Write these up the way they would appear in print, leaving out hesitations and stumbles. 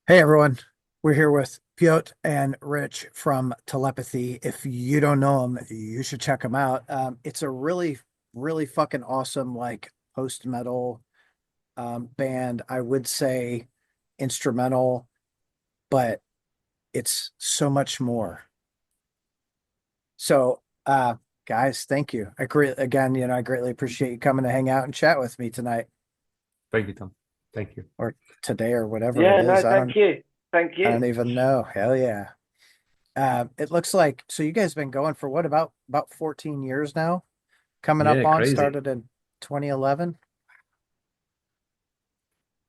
Hey everyone, we're here with Piotr and Rich from Telepathy. If you don't know them, you should check them out. It's a really fucking awesome like post metal band. I would say instrumental, but it's so much more. So, guys, thank you. I greatly appreciate you coming to hang out and chat with me tonight Thank you, Tom. Thank you. or today or whatever it Yeah, is. no, thank you. Thank I you. don't even know. Hell yeah. It looks like so you guys been going for what about 14 years now? Coming up Yeah, on crazy. started in 2011.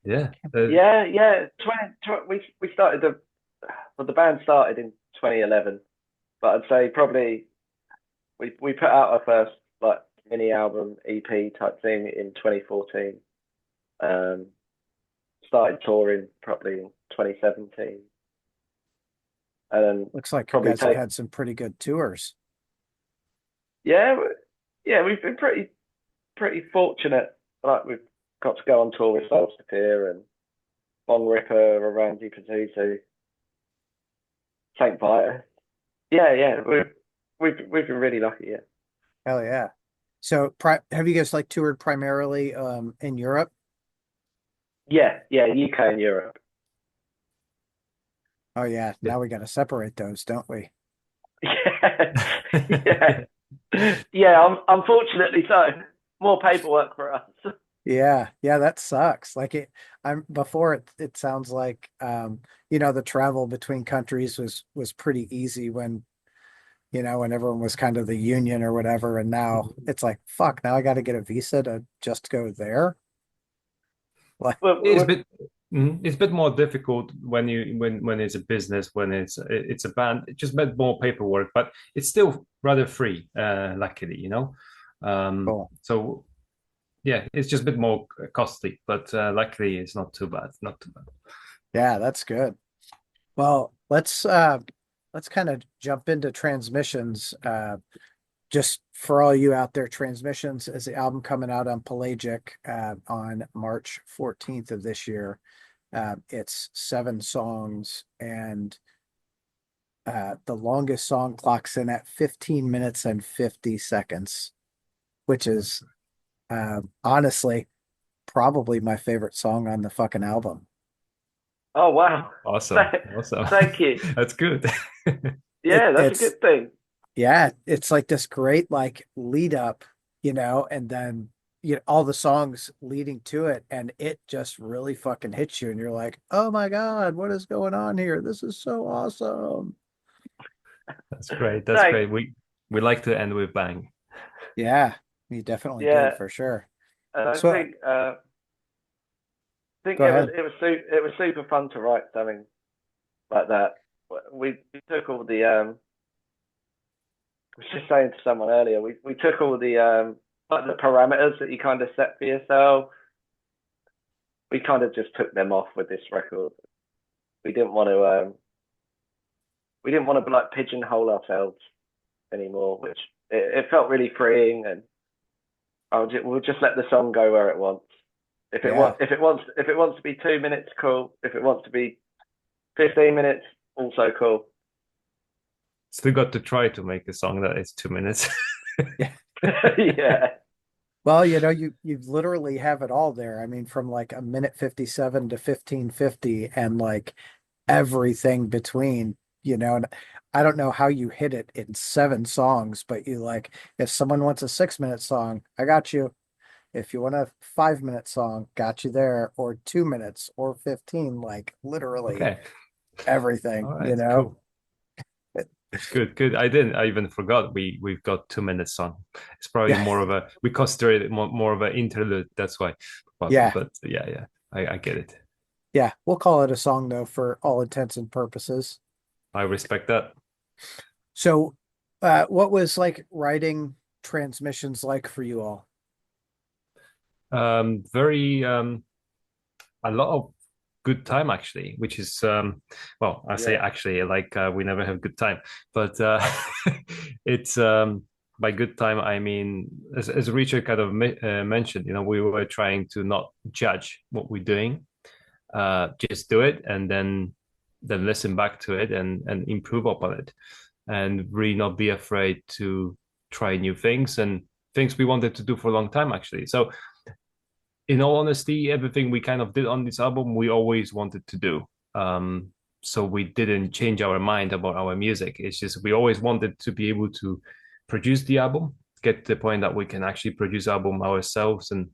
Yeah. Yeah, yeah. We started the band started in 2011, but I'd say probably we put out our first like mini album EP type thing in 2014. Um, Started touring probably in 2017, and then Looks like you probably guys have take had some pretty good tours. yeah, yeah. We've been pretty fortunate. Like we've got to go on tour with Solstice and Bon Ripper, Oranssi Pazuzu, Saint Vitus. Yeah, yeah, we've been really lucky. Yeah, Hell yeah. So pri have you guys like toured primarily in Europe? yeah. UK and Europe. Oh yeah, Yeah. now we got to separate those, don't we? Yeah, yeah, yeah. Unfortunately, so more paperwork for us. Yeah, yeah, that sucks. Like I'm before it sounds like the travel between countries was pretty easy when everyone was kind of the union or whatever. And now it's like, fuck, now I got to get a visa to just go there. Like, We're, It's a we're, bit it's a bit more difficult when when it's a business, when it's a band. It's just a bit more paperwork, but it's still rather free, luckily. cool. So yeah, it's just a bit more costly, but luckily it's not too bad. Not too bad. Yeah, that's good. Well, let's kind of jump into Transmissions. Just for all you out there, Transmissions is the album coming out on Pelagic on March 14th of this year. It's 7 songs, and the longest song clocks in at 15 minutes and 50 seconds, which is honestly probably my favorite song on the fucking album. oh wow, Awesome, Th- awesome. thank you. That's good. It Yeah, that's a it's good thing. yeah, it's like this great like lead up, and then all the songs leading to it, and it just really fucking hits you, and you're like, oh my God, what is going on here? This is so awesome. That's great. That's Thanks. great. We like to end with bang. Yeah, you definitely did Yeah, for sure. and I So think go ahead. it was super fun to write something like that. We took all the I was just saying to someone earlier, we took all the like the parameters that you kind of set for yourself. We kind of just took them off with this record. We didn't want to we didn't want to like pigeonhole ourselves anymore, which it felt really freeing, and we'll just let the song go where it wants. Yeah. If it wants to be 2 minutes, cool. If it wants to be 15 minutes, also cool. Still got to try to make a song that is 2 minutes. Yeah. Yeah. Well, you literally have it all there. I mean, from like a minute 57 to 15:50 and like everything between, and I don't know how you hit it in 7 songs, but you like if someone wants a 6 minute song, I got you. If you want a 5 minute song, got you there, or 2 minutes or 15, like literally Okay. everything, All right. Cool. Good. Good. I even forgot we've got 2 minutes song. It's probably Yeah. more of a we consider it more of an interlude. That's why. Yeah. But yeah, yeah. I get it. Yeah. We'll call it a song though for all intents and purposes. I respect that. So, what was like writing Transmissions like for you all? Very a lot of good time actually, which is well, I say Yeah. actually like we never have good time, but it's by good time I mean as Richard kind of mentioned, we were trying to not judge what we're doing, just do it and then listen back to it and improve upon it, and really not be afraid to try new things and things we wanted to do for a long time, actually. So in all honesty, everything we kind of did on this album, we always wanted to do. So we didn't change our mind about our music. It's just we always wanted to be able to produce the album, get to the point that we can actually produce album ourselves and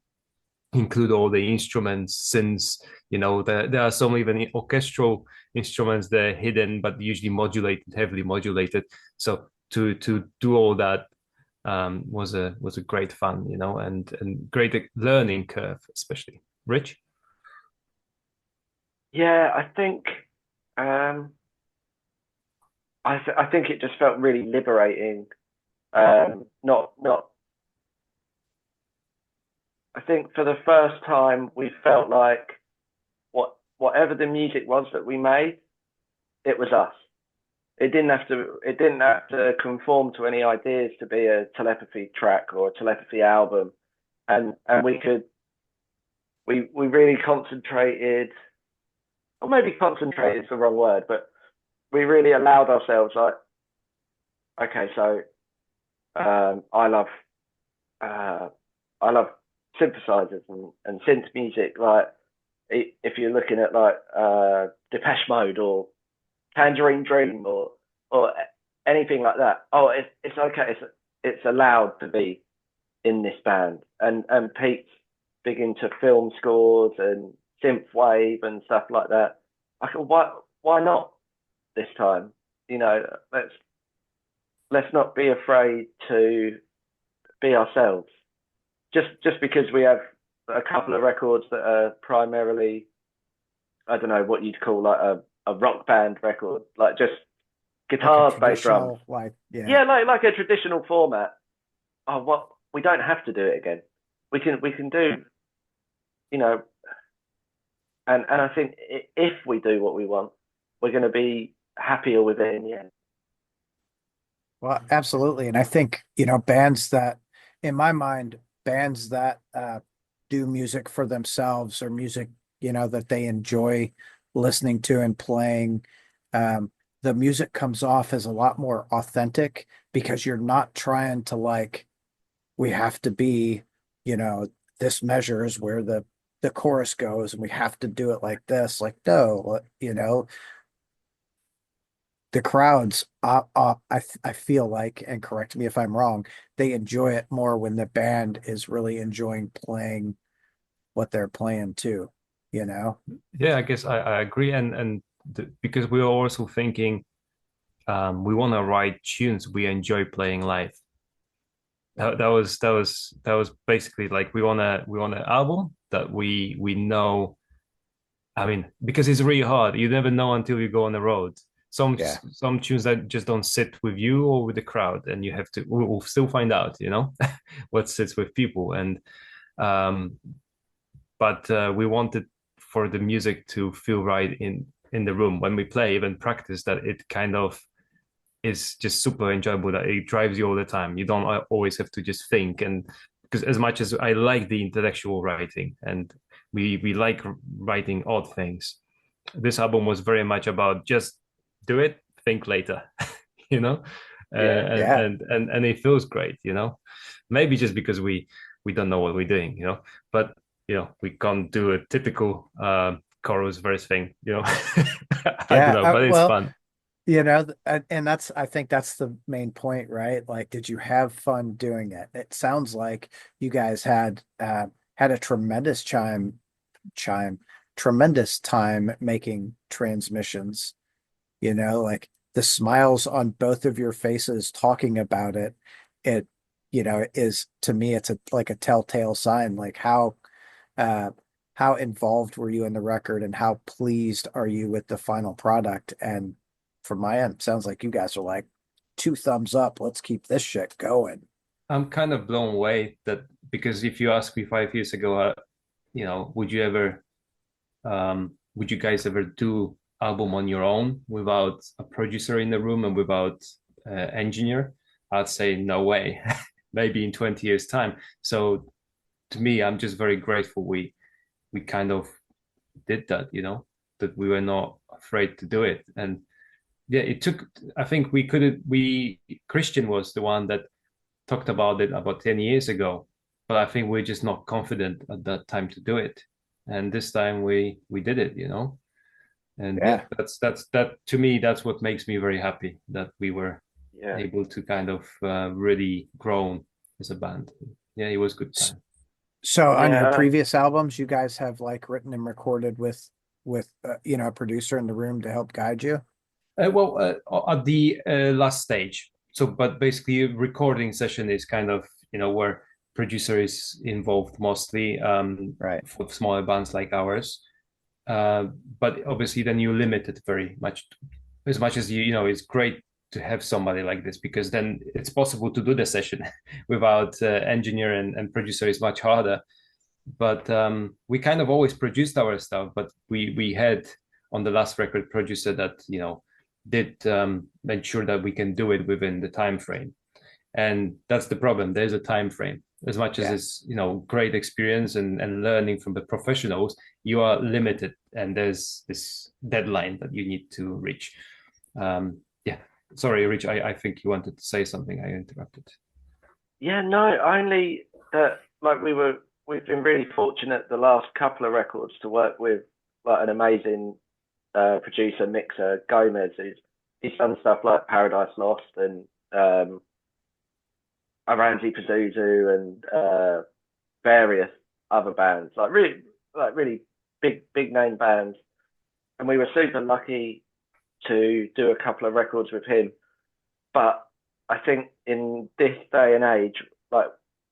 include all the instruments, synths. There are some even orchestral instruments that are hidden, but usually modulated, heavily modulated. So to do all that was a great fun, and great learning curve, especially. Rich? Yeah, I think um, I think it just felt really liberating. Not. I think for the first time we felt like whatever the music was that we made, it was us. It didn't have to conform to any ideas to be a telepathy track or a telepathy album, and we really concentrated, or maybe concentrated is the wrong word, but we really allowed ourselves, like, okay, so I love uh, I love synthesizers and synth music. Like, if you're looking at like Depeche Mode or Tangerine Dream or anything like that, oh, it's okay. It's allowed to be in this band. And Pete's big into film scores and synth wave and stuff like that. I thought, why not this time? You know, let's not be afraid to be ourselves. Just because we have a couple of records that are primarily, I don't know what you'd call like a rock band record, like just Like a guitars, bass, drums. traditional, like, yeah. Yeah, like a traditional format. Oh, what, we don't have to do it again. We can do, you know, and I think if we do what we want, we're going to be happier with it in the end. Well, absolutely. And I think, bands that, in my mind, bands that do music for themselves or music, that they enjoy listening to and playing, um, the music comes off as a lot more authentic because you're not trying to like, we have to be, you know, this measure is where the chorus goes and we have to do it like this. Like, no, the crowds, I feel like, and correct me if I'm wrong, they enjoy it more when the band is really enjoying playing what they're playing too, you know? Yeah, I guess I agree, and because we are also thinking, we want to write tunes we enjoy playing live. That was basically like we want an album that we know. I mean, because it's really hard. You never know until you go on the road. Some Yeah. some tunes that just don't sit with you or with the crowd, and you have to. We'll still find out, what sits with people. And um, but we wanted for the music to feel right in the room when we play, even practice, that it kind of is just super enjoyable, that it drives you all the time. You don't always have to just think. And because as much as I like the intellectual writing and we like writing odd things, this album was very much about just do it, think later, you know, Yeah, Yeah. and it feels great, maybe just because we don't know what we're doing, but we can't do a typical chorus verse thing, I don't Yeah. know, but it's Well, fun. and I think that's the main point, right? Like, did you have fun doing it? It sounds like you guys had a chime, tremendous time making transmissions, like the smiles on both of your faces talking about it. It, is to me, it's like a telltale sign, like uh how involved were you in the record and how pleased are you with the final product? And from my end, sounds like you guys are like two thumbs up. Let's keep this shit going. I'm kind of blown away that, because if you asked me 5 years ago, would you guys ever do album on your own without a producer in the room and without engineer? I'd say no way. Maybe in 20 years time. So to me, I'm just very grateful we kind of did that, you know, that we were not afraid to do it. And yeah, it took, I think Christian was the one that talked about it about 10 years ago, but I think we're just not confident at that time to do it. And this time we did it, you know. And yeah, Yeah. that's that to me, that's what makes me very happy that we were Yeah. able to kind of really grown as a band. Yeah, it was good S- time. So on your Yeah. previous albums, you guys have like written and recorded with you know, a producer in the room to help guide you. At the last stage. So, but basically, recording session is kind of, you know, where producer is involved mostly Right. for smaller bands like ours. Uh, but obviously, then you limit it very much. As much as you know, it's great to have somebody like this because then it's possible to do the session without engineer and producer is much harder. But we kind of always produced our stuff, but we had on the last record producer that, you know, did make sure that we can do it within the time frame. And that's the problem. There's a time frame. As much as Yeah. it's, you know, great experience and learning from the professionals, you are limited and there's this deadline that you need to reach. Yeah. Sorry, Rich, I think you wanted to say something. I interrupted. Yeah, no, only that like we've been really fortunate the last couple of records to work with like an amazing producer mixer Gomez. He's done stuff like Paradise Lost and Oranssi Pazuzu and various other bands, like really big name bands. And we were super lucky to do a couple of records with him. But I think in this day and age, like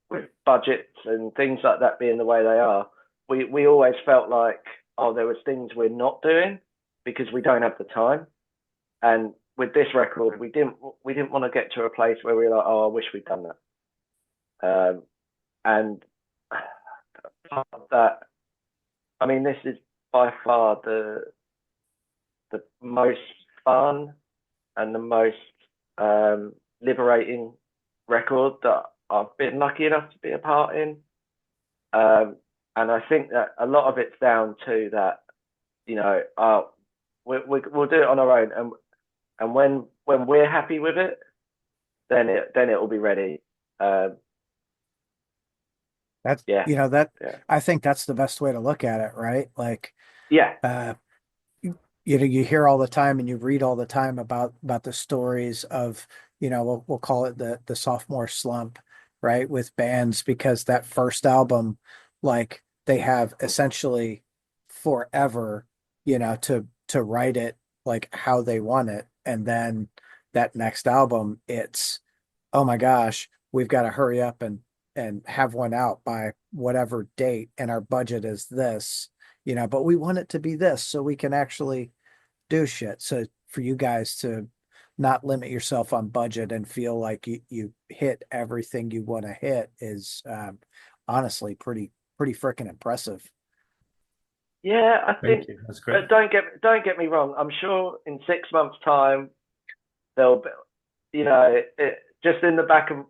with budgets and things like that being the way they are, we always felt like, oh, there was things we're not doing because we don't have the time. And with this record, we didn't want to get to a place where we were like, oh, I wish we'd done that. And that, I mean, this is by far the most fun and the most liberating record that I've been lucky enough to be a part in. And I think that a lot of it's down to that, you know, we'll do it on our own, and when we're happy with it, then it will be ready. That's, Yeah, you know, that yeah, I think that's the best way to look at it, right? Like, yeah, uh, you know, you hear all the time and you read all the time about the stories of, you know, we'll call it the sophomore slump, right? With bands, because that first album, like they have essentially forever, you know, to write it like how they want it. And then that next album, it's, oh my gosh, we've got to hurry up and have one out by whatever date, and our budget is this, you know, but we want it to be this so we can actually do shit. So for you guys to not limit yourself on budget and feel like you hit everything you want to hit is honestly pretty freaking impressive. yeah. I Thank think, you. That's but great. don't get me wrong. I'm sure in 6 months' time there'll be, you know, just in the back of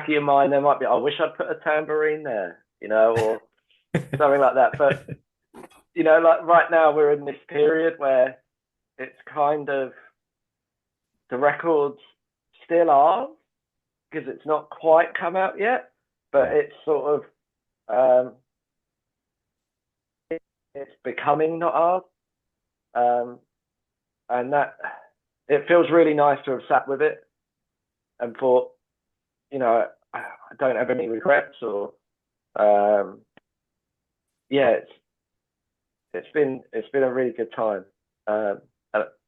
your mind there might be, I wish I'd put a tambourine there, you know, or something like that. But you know, like right now we're in this period where it's kind of the records still are because it's not quite come out yet, but Yeah. it's sort of it's becoming not ours, and that it feels really nice to have sat with it and thought, you know, I don't have any regrets or yeah, it's been a really good time. And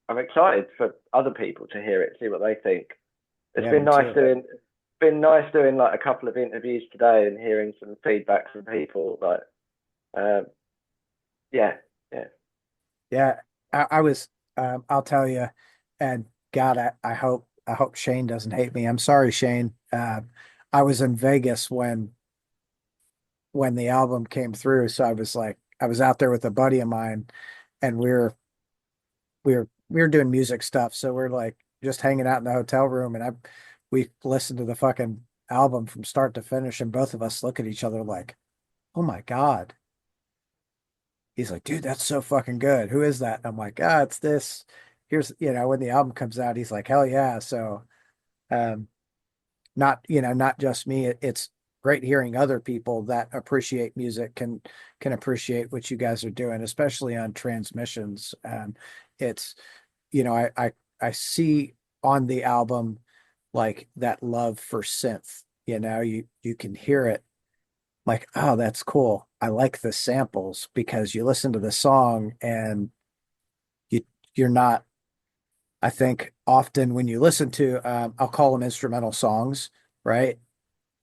I'm excited for other people to hear it, see what they think. It's Yeah, been me nice too. doing like a couple of interviews today and hearing some feedback from people. Like, um, yeah, yeah, Yeah, I was I'll tell you, and God, I hope Shane doesn't hate me. I'm sorry, Shane. I was in Vegas when the album came through, so I was like I was out there with a buddy of mine, and we were doing music stuff, so we're like just hanging out in the hotel room, and I we listened to the fucking album from start to finish, and both of us look at each other like, oh my God, he's like, dude, that's so fucking good. Who is that? I'm like, ah, it's this. Here's, when the album comes out, he's like, hell yeah. So, um, not, not just me. It's great hearing other people that appreciate music can appreciate what you guys are doing, especially on transmissions. It's, I see on the album like that love for synth. You can hear it like, oh, that's cool. I like the samples because you listen to the song and you you're not. I think often when you listen to, I'll call them instrumental songs, right?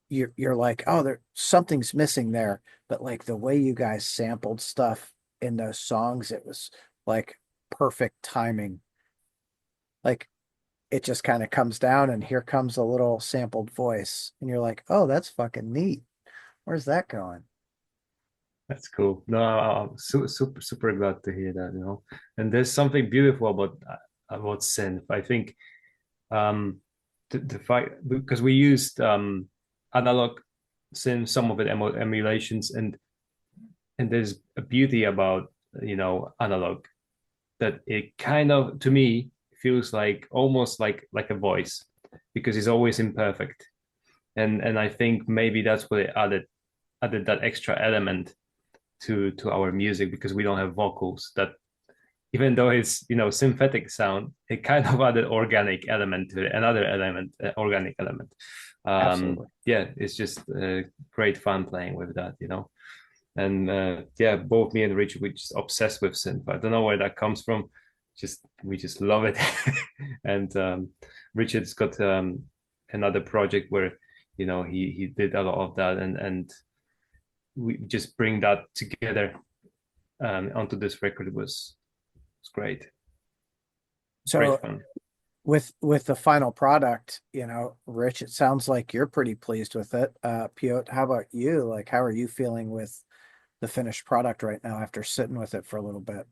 You're like, oh, there something's missing there. But like the way you guys sampled stuff in those songs, it was like perfect timing. Like it just kind of comes down and here comes a little sampled voice. And you're like, oh, that's fucking neat. Where's that going? That's cool. No, I'm super glad to hear that, And there's something beautiful about synth. I think the fact, because we used analog synth, some of it emulations, and there's a beauty about analog, that it kind of, to me, feels like almost like a voice, because it's always imperfect. And I think maybe that's what it added that extra element to our music, because we don't have vocals. That even though it's synthetic sound, it kind of added organic element to it, another element, organic element. Absolutely. Yeah, it's just great fun playing with that. And yeah, both me and Rich, we just obsessed with synth. I don't know where that comes from. We just love it. And Richard's got another project where he did a lot of that, and we just bring that together onto this record. It was great. Great So fun. with the final product, Rich, it sounds like you're pretty pleased with it. Piotr, how about you? Like, how are you feeling with the finished product right now after sitting with it for a little bit?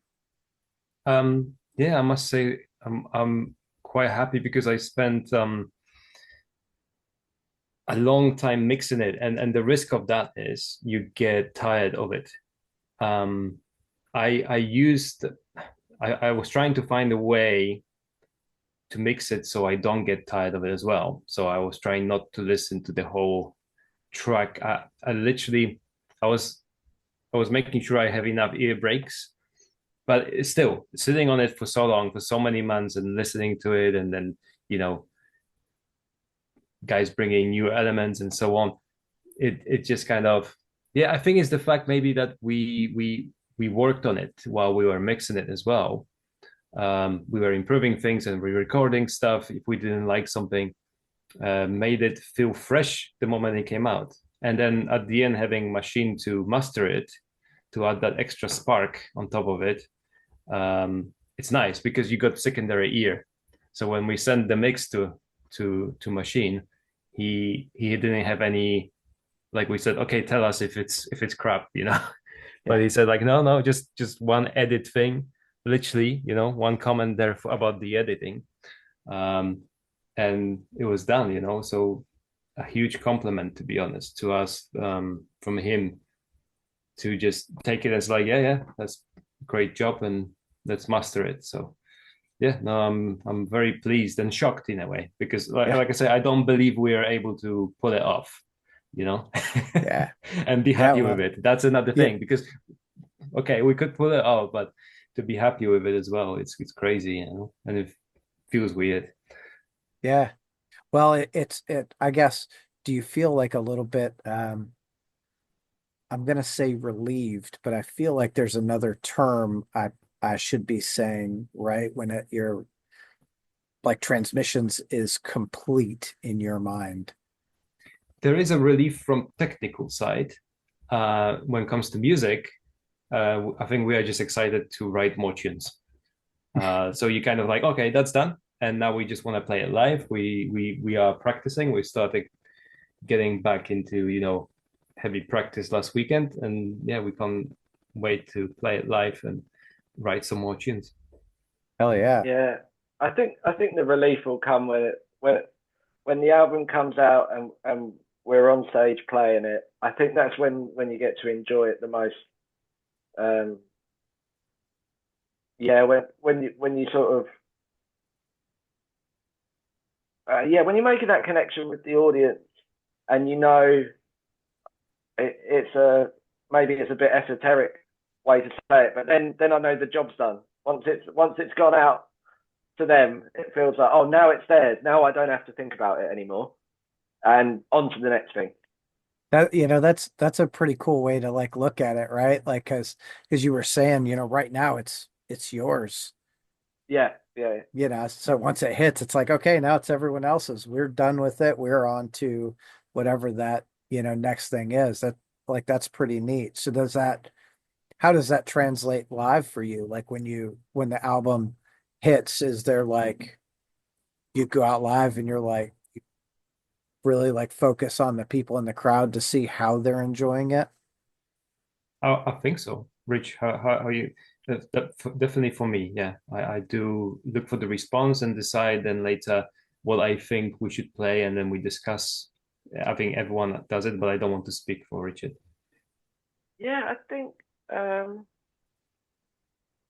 Yeah, I must say I'm quite happy, because I spent a long time mixing it, and the risk of that is you get tired of it. Um, I used I was trying to find a way to mix it so I don't get tired of it as well. So I was trying not to listen to the whole track. I literally I was I was making sure I have enough ear breaks, but it's still sitting on it for so long, for so many months, and listening to it, and then you know guys bringing new elements and so on. It just kind of, yeah. I think it's the fact maybe that we worked on it while we were mixing it as well. We were improving things and re-recording stuff. If we didn't like something, made it feel fresh the moment it came out, and then at the end having machine to master it, to add that extra spark on top of it. It's nice because you got secondary ear. So when we sent the mix to machine, he didn't have any, like, we said, okay, tell us if it's crap. But Yeah. he said, like, no, just one edit thing, literally, one comment there about the editing, um, and it was done. So a huge compliment, to be honest, to us, from him, to just take it as like, yeah, that's a great job, and let's master it. So yeah, no, I'm very pleased and shocked in a way, because Yeah. like I say, I don't believe we are able to pull it off, you know, Yeah. and be Yeah. happy with Well, it. That's another yeah. thing, because okay, we could pull it off, but to be happy with it as well, it's crazy, and it feels weird. Yeah. Well, I guess, do you feel like a little bit, I'm gonna say relieved, but I feel like there's another term I should be saying, right? When you're like transmissions is complete in your mind. There is a relief from technical side, when it comes to music. I think we are just excited to write more tunes. So you kind of like, okay, that's done, and now we just want to play it live. We are practicing. We started getting back into heavy practice last weekend, and yeah, we can't wait to play it live and write some more tunes. Hell yeah. Yeah, I think the relief will come when the album comes out and we're on stage playing it. I think that's when you get to enjoy it the most. Um, yeah, when you sort of when you're making that connection with the audience, and you know it's a maybe it's a bit esoteric way to say it, but then I know the job's done. Once it's gone out to them, it feels like, oh, now it's theirs. Now I don't have to think about it anymore, and on to the next thing. That, that's a pretty cool way to like look at it, right? Like, because you were saying, right now it's yours, Yeah, yeah, so once it hits, it's like, okay, now it's everyone else's. We're done with it. We're on to whatever that, next thing is. That's pretty neat. So how does that translate live for you? Like when the album hits, is there like you go out live and you're like really like focus on the people in the crowd to see how they're enjoying it? I think so. Rich, how you definitely for me, yeah. I do look for the response and decide then later what I think we should play, and then we discuss. I think everyone does it, but I don't want to speak for Richard. yeah. I think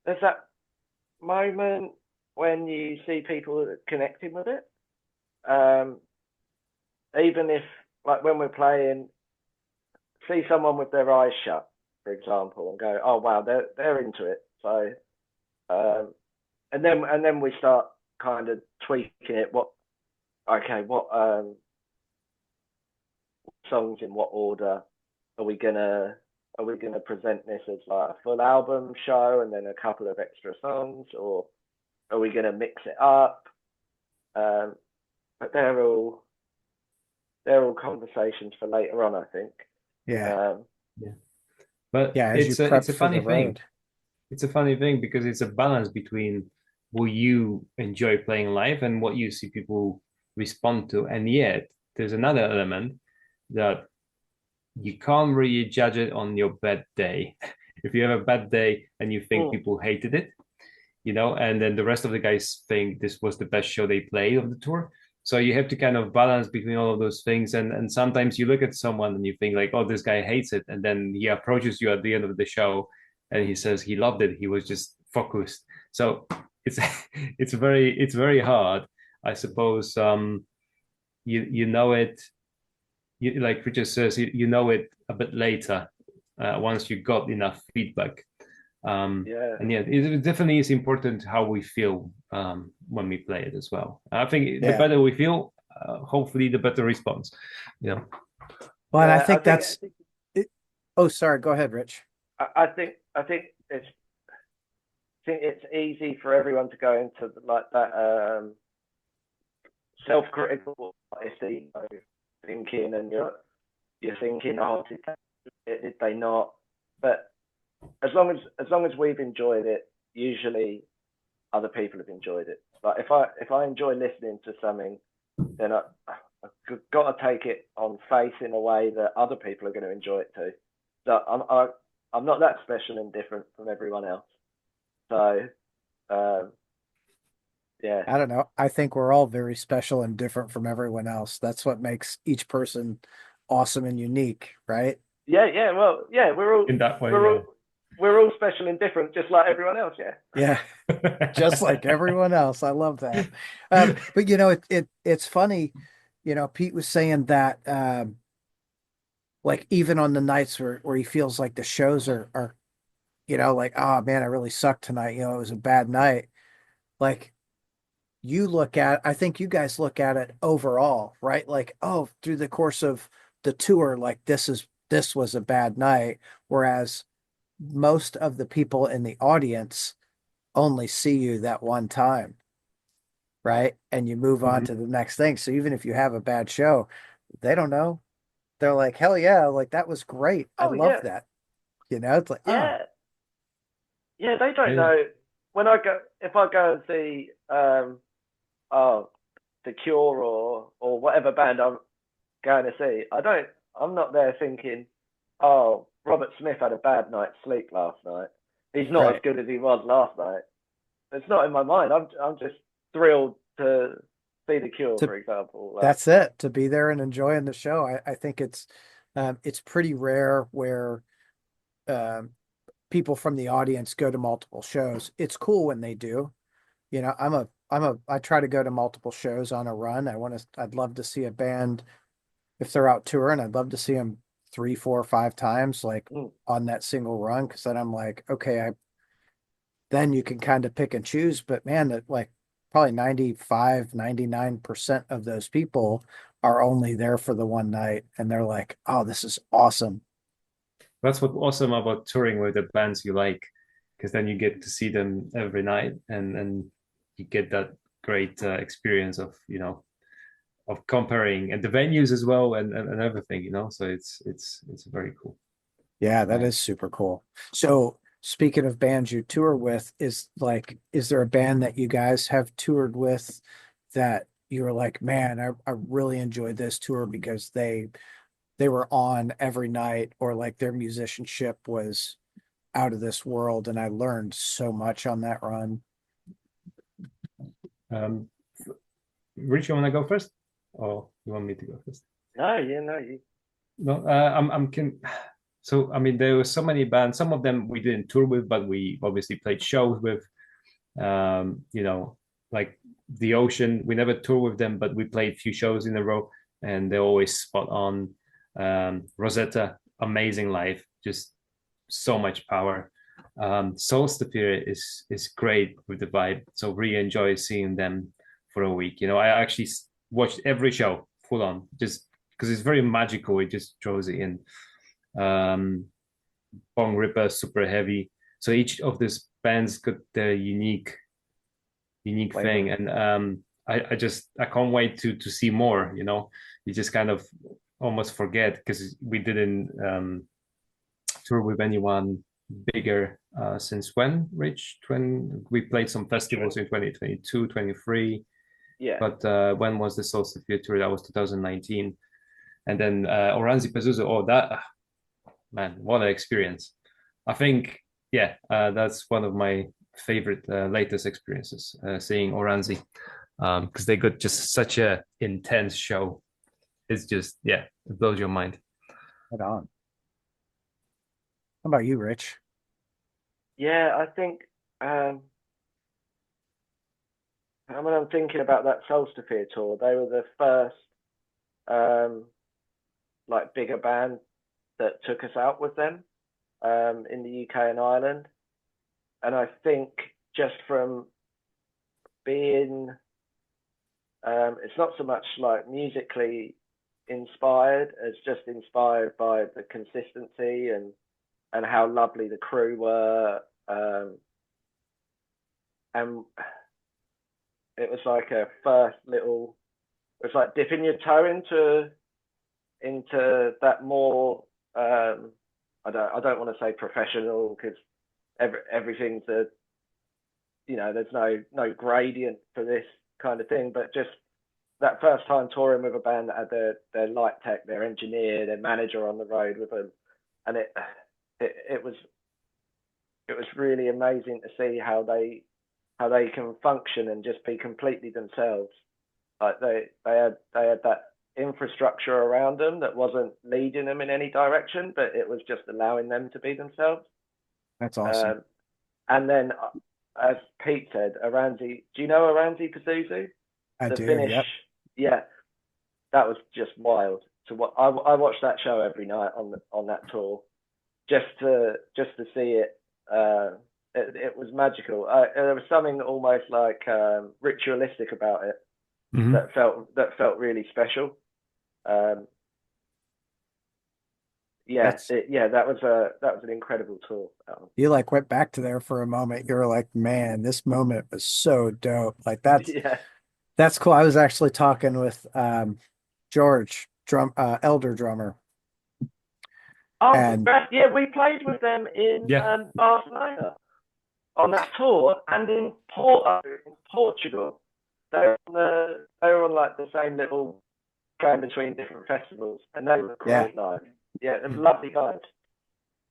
there's that moment when you see people connecting with it. Um, Even if, like, when we're playing, see someone with their eyes shut, for example, and go, "Oh wow, they're into it." So, and then we start kind of tweaking it. What songs in what order are we gonna are we gonna present this as like a full album show and then a couple of extra songs, or are we gonna mix it up? Um, but they're all conversations for later on, I think. Yeah. Um, Yeah, but Yeah. As you prep it's a for the funny thing. road. It's a funny thing because it's a balance between what you enjoy playing live and what you see people respond to, and yet there's another element that you can't really judge it on your bad day. If you have a bad day and you think mm, people hated it, and then the rest of the guys think this was the best show they played of the tour. So you have to kind of balance between all of those things. And sometimes you look at someone and you think like, oh, this guy hates it. And then he approaches you at the end of the show and he says he loved it. He was just focused. So it's it's very hard. I suppose you know it, like Richard says, you know it a bit later, once you got enough feedback. yeah, And yeah, it definitely is important how we feel when we play it as well. I think the Yeah. better we feel, hopefully the better response. You know, Well, and I yeah. think that's it. Oh, sorry. Go ahead, Rich. I think it's easy for everyone to go into like that self-critical honesty, thinking, and you're thinking, oh, did they not? But as long as we've enjoyed it, usually other people have enjoyed it. Like if I enjoy listening to something, then I've got to take it on faith in a way that other people are going to enjoy it too. So I'm not that special and different from everyone else. So um, yeah, I don't know. I think we're all very special and different from everyone else. That's what makes each person awesome and unique, right? yeah. Well, yeah, in that way, we're yeah. all we're all special and different, just like everyone else. Yeah. Yeah. Just like everyone else. I love that. But it's funny, Pete was saying that like even on the nights where he feels like the shows are like, oh man, I really sucked tonight. It was a bad night. Like I think you guys look at it overall, right? Like, oh, through the course of the tour, like this was a bad night. Whereas most of the people in the audience only see you that one time, right? And you move on Mhm. to the next thing. So even if you have a bad show, they don't know. They're like, hell yeah, like that was great. I Oh love yeah, that. It's like, oh, yeah, yeah. They don't Yeah. know when I go if I go and see oh the Cure or whatever band I'm going to see. I'm not there thinking, oh, Robert Smith had a bad night's sleep last night. He's not as right. good as he was last night. It's not in my mind. I'm just thrilled to see the Cure, To for example. Like, That's it, to be there and enjoying the show. I think it's pretty rare where um people from the audience go to multiple shows. It's cool when they do. You know, I try to go to multiple shows on a run. I'd love to see a band if they're out touring. I'd love to see them 3, 4, 5 times, like Mm. on that single run. Cause then I'm like, okay, then you can kind of pick and choose. But man, that like probably 95, 99% of those people are only there for the one night and they're like, oh, this is awesome. That's what's awesome about touring with the bands you like, because then you get to see them every night, and you get that great experience of of comparing and the venues as well, and everything, So it's very cool. Yeah, that Yeah. is super cool. So speaking of bands you tour with, is there a band that you guys have toured with that you were like, man, I really enjoyed this tour because they were on every night, or like their musicianship was out of this world and I learned so much on that run. Um, Rich, you want to go first, or you want me to go first? No, yeah, no, you. No, I'm can. So I mean, there were so many bands. Some of them we didn't tour with, but we obviously played shows with. Like the Ocean, we never tour with them, but we played a few shows in a row, and they're always spot on. Rosetta, amazing live, just so much power. Soulstafir is great with the vibe, so really enjoy seeing them for a week. I actually watched every show full on, just because it's very magical. It just draws it in. Um, Bong Ripper, super heavy. So each of these bands got their unique Wait, thing, and I can't wait to see more. You just kind of almost forget, because we didn't tour with anyone bigger since when, Rich? When we played some festivals in 2022, 23, yeah. but when was the Solstice tour? That was 2019. And then Oranssi Pazuzu, oh, that man, what an experience. I think, yeah, that's one of my favorite latest experiences, seeing Oranssi, because they got just such a intense show. It's just, yeah, it blows your mind. Right on. How about you, Rich? Yeah, I think when I'm thinking about that Solstafir tour, they were the first um like bigger band that took us out with them in the UK and Ireland. And I think just from being it's not so much like musically inspired as just inspired by the consistency and how lovely the crew were. And it was like a first little, it was like dipping your toe into that more I don't want to say professional, because everything's there's no gradient for this kind of thing, but just that first time touring with a band that had their light tech, their engineer, their manager on the road with them, and it was really amazing to see how they can function and just be completely themselves. Like they had that infrastructure around them that wasn't leading them in any direction, but it was just allowing them to be themselves. That's awesome. And then, as Pete said, Oranssi. Do you know Oranssi Pazuzu? I The do. Finnish. Yep. Yeah, that was just wild. So what I watched that show every night on that tour, just to see it. It was magical. There was something almost like ritualistic about it Mhm. that felt really special. Yeah, That's that was an incredible tour. You like went back to there for a moment. You were like, man, this moment was so dope. Like that's cool. I was actually talking with George, elder drummer, Oh, and yeah, we played with them in Yeah. Barcelona on that tour, and in Porto, in Portugal. They were on like the same little train between different festivals, and they were yeah, great live. Yeah, they were lovely guys.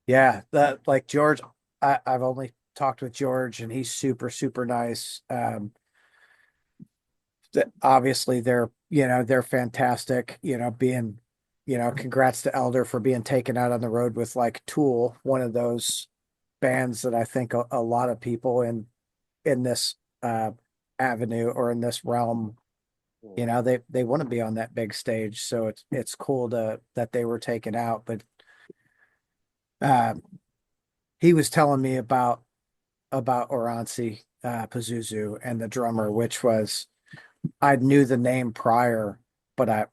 yeah, that like George, I've only talked with George and he's super, super nice. Obviously they're fantastic, congrats to Elder for being taken out on the road with like Tool, one of those bands that I think a lot of people in this avenue or in this realm, you know, they want to be on that big stage. So it's cool that they were taken out. But uh, he was telling me about Oranssi Pazuzu and the drummer, which was I knew the name prior, but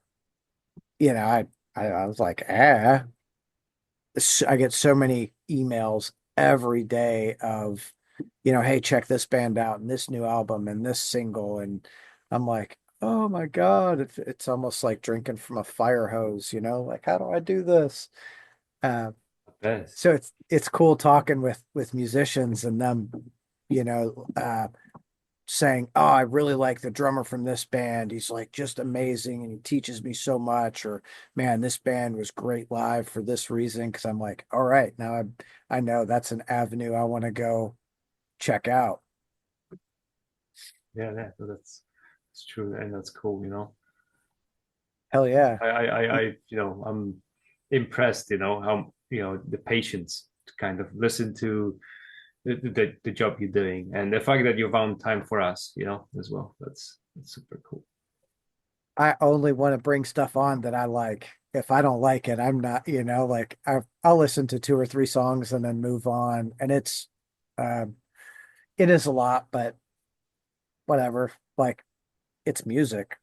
you know, I was like, I get so many emails every day of, you know, hey, check this band out and this new album and this single. And I'm like, oh my God, it's almost like drinking from a fire hose, you know, like, how do I do this? Uh, Best. so it's cool talking with musicians and them, you know, saying, "Oh, I really like the drummer from this band. He's like just amazing and he teaches me so much." Or, "Man, this band was great live for this reason." Because I'm like, "All right, now I know that's an avenue I want to go check out." Yeah, yeah, so that's true, and that's cool, you know. Hell yeah. I'm impressed, you know, how, you know, the patience to kind of listen to the job you're doing, and the fact that you found time for us, you know, as well. That's super cool. I only want to bring stuff on that I like. If I don't like it, I'm not, you know, like I'll listen to two or three songs and then move on. And um, it is a lot, but whatever. Like it's music.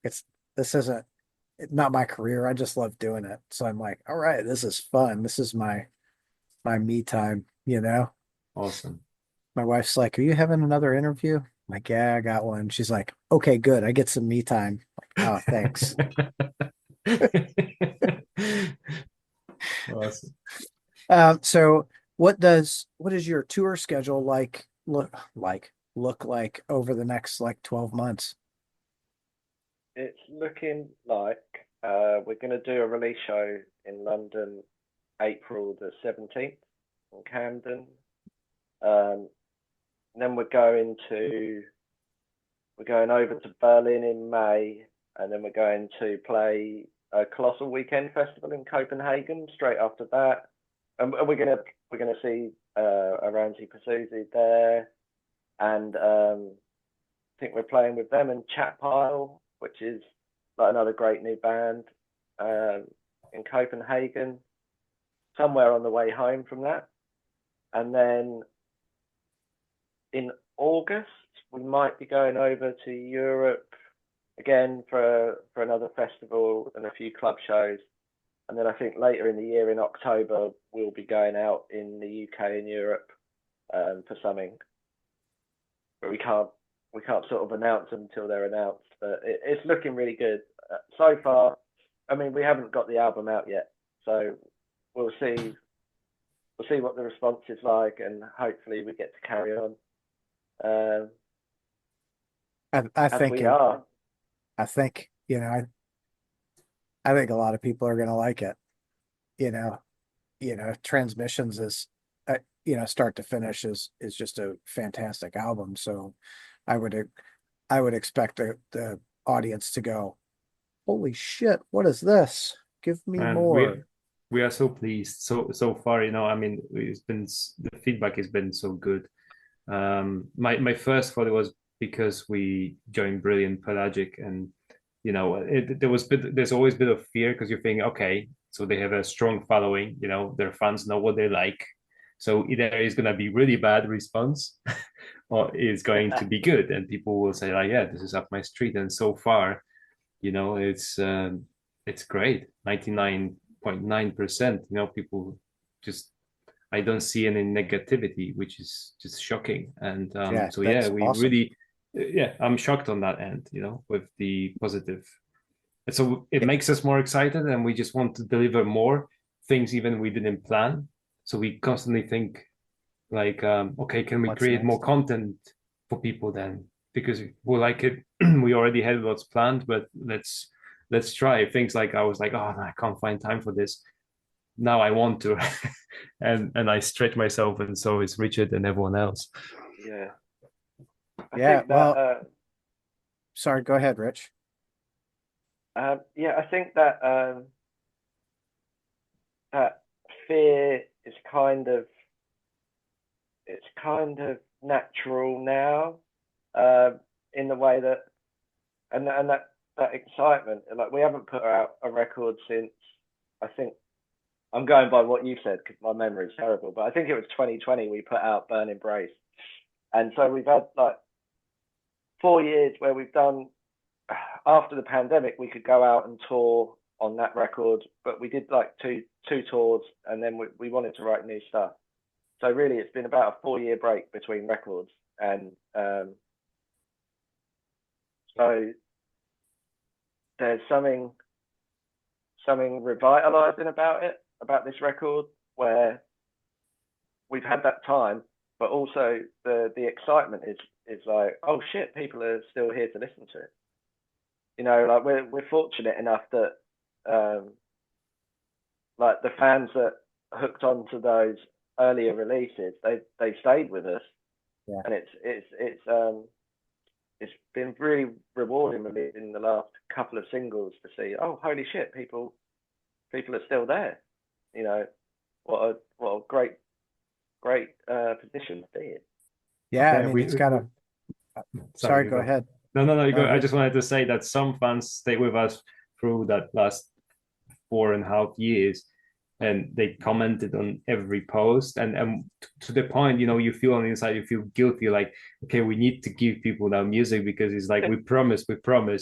It's this isn't not my career. I just love doing it. So I'm like, all right, this is fun. This is my me time, you know? Awesome. My wife's like, are you having another interview? I'm like, yeah, I got one. She's like, okay, good. I get some me time. Like, oh, thanks. Awesome. So what is your tour schedule look like over the next like 12 months? It's looking like we're going to do a release show in London, April the 17th in Camden. Um, and then we're going over to Berlin in May, and then we're going to play a Colossal Weekend Festival in Copenhagen straight after that. And we're gonna see Oranssi Pazuzu there, and I think we're playing with them and Chat Pile, which is like another great new band um, in Copenhagen. Somewhere on the way home from that, and then in August we might be going over to Europe again for another festival and a few club shows. And then I think later in the year in October we'll be going out in the UK and Europe for something, but we can't sort of announce them until they're announced. But it's looking really good so far. I mean, we haven't got the album out yet, so we'll see. We'll see what the response is like, and hopefully we get to carry on um, I as think we are. I think, you know, I think a lot of people are gonna like it. You know, Transmissions is start to finish is just a fantastic album. So I would I would expect the audience to go, holy shit, what is this? Give me And more. we are so pleased so far, you know. I mean, the feedback has been so good. My first thought was because we joined Brilliant Pelagic, and you know, there's always a bit of fear because you're thinking, okay, so they have a strong following, you know, their fans know what they like, so either it's gonna be really bad response, or it's going to be good, and people will say like, yeah, this is up my street. And so far, you know, it's great, 99.9%. You know, people just I don't see any negativity, which is just shocking. And Yeah, so yeah, that's we awesome. really, yeah, I'm shocked on that end, you know, with the positive. And so it Yeah, makes us more excited, and we just want to deliver more things even we didn't plan. So we constantly think like, okay, can we what's create more next? content for people then? Because we like it, we already had lots planned, but let's try things. Like I was like, oh, I can't find time for this. Now I want to, and I stretch myself, and so is Richard and everyone else. Yeah, I Yeah, think that well, sorry, go ahead, Rich. yeah, I think that that fear is kind of it's kind of natural now, in the way that, and that excitement. Like, we haven't put out a record since, I think, I'm going by what you said because my memory is terrible, but I think it was 2020 we put out Burning Brace, and so we've had like 4 years where we've done. After the pandemic, we could go out and tour on that record, but we did like two tours, and then we wanted to write new stuff. So really, it's been about a 4 year break between records, and so there's something revitalizing about it, about this record, where we've had that time, but also the excitement is like, oh shit, people are still here to listen to it. You know, like we're fortunate enough that like the fans that hooked onto those earlier releases, they stayed with us, Yeah. and it's been really rewarding in the last couple of singles to see, oh holy shit, people are still there. You know, what a great position to be in. Yeah, I Yeah, mean, it's got a. Sorry, you go ahead. No, you No, go. I just wanted to say that some fans stayed with us through that last 4.5 years, and they commented on every post, and to the point, you know, you feel on the inside, you feel guilty, like, okay, we need to give people that music because it's like we promise,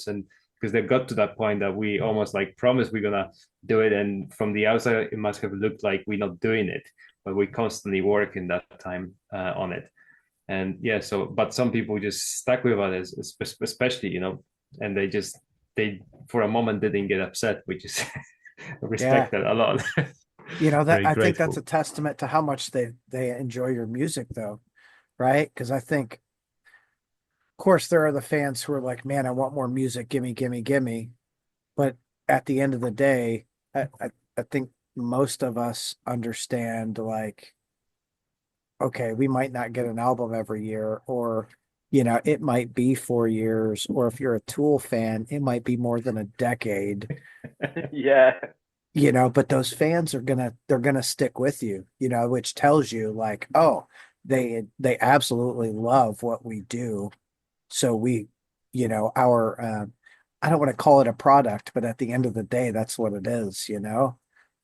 and because they've got to that point that we almost like promise we're gonna do it, and from the outside it must have looked like we're not doing it, but we constantly work in that time on it. And yeah, so but some people just stuck with us, especially, you know, and they for a moment didn't get upset, which is I yeah, respect that a lot. you know that Very I think that's a grateful. testament to how much they enjoy your music, though, right? Because I think, of course, there are the fans who are like, "Man, I want more music. Gimme, gimme, gimme." But at the end of the day, I think most of us understand, like, okay, we might not get an album every year, or, it might be 4 years, or if you're a Tool fan, it might be more than a decade, Yeah, but those fans they're gonna stick with you, which tells you, like, oh, they absolutely love what we do. So our I don't want to call it a product, but at the end of the day, that's what it is.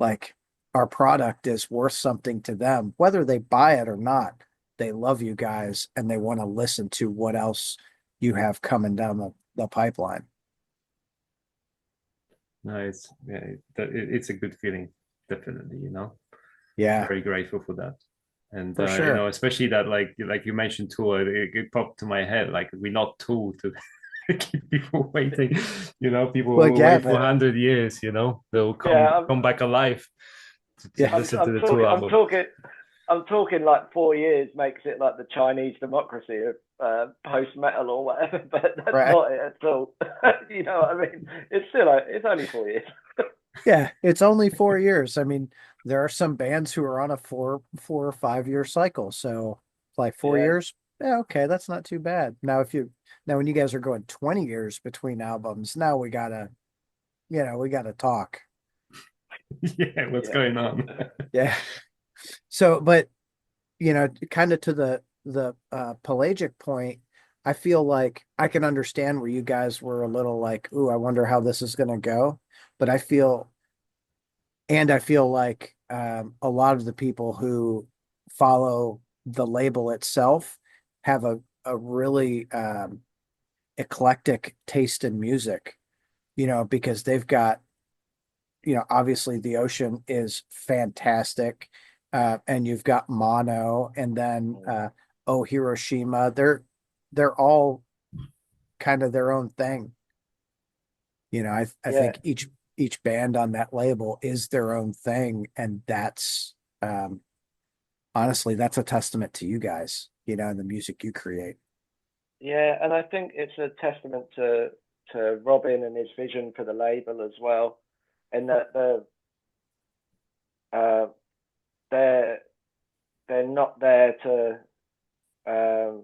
Like, our product is worth something to them, whether they buy it or not. They love you guys and they want to listen to what else you have coming down the pipeline. No, it's a good feeling, definitely, you know. Yeah, Very grateful for that. And for sure. especially that, like you mentioned Tool, it popped to my head, like we're not Tool to keep people waiting. You know, people Well, will yeah, wait for but 100 years, you know, they'll yeah. come back alive to yeah, listen to the Tool album. I'm talking like 4 years makes it like the Chinese democracy of post metal or whatever, but that's right. not it at all. You know what I mean? It's only 4 years. Yeah, it's only 4 years. I mean, there are some bands who are on a 4 or 5 year cycle. So, like, 4 years, yeah, okay, that's not too bad. Now when you guys are going 20 years between albums, now we gotta talk. Yeah, what's Yeah. going on? Yeah. So, but kind of to the pelagic point, I feel like I can understand where you guys were a little like, ooh, I wonder how this is gonna go. But I feel like, a lot of the people who follow the label itself have a really, eclectic taste in music, because they've got, obviously the Ocean is fantastic. And you've got Mono, and then, Oh Hiroshima. They're all kind of their own thing. I Yeah. think each band on that label is their own thing, and that's, honestly, that's a testament to you guys, and the music you create. Yeah, and I think it's a testament to Robin and his vision for the label as well, and that uh, they're they're not there um,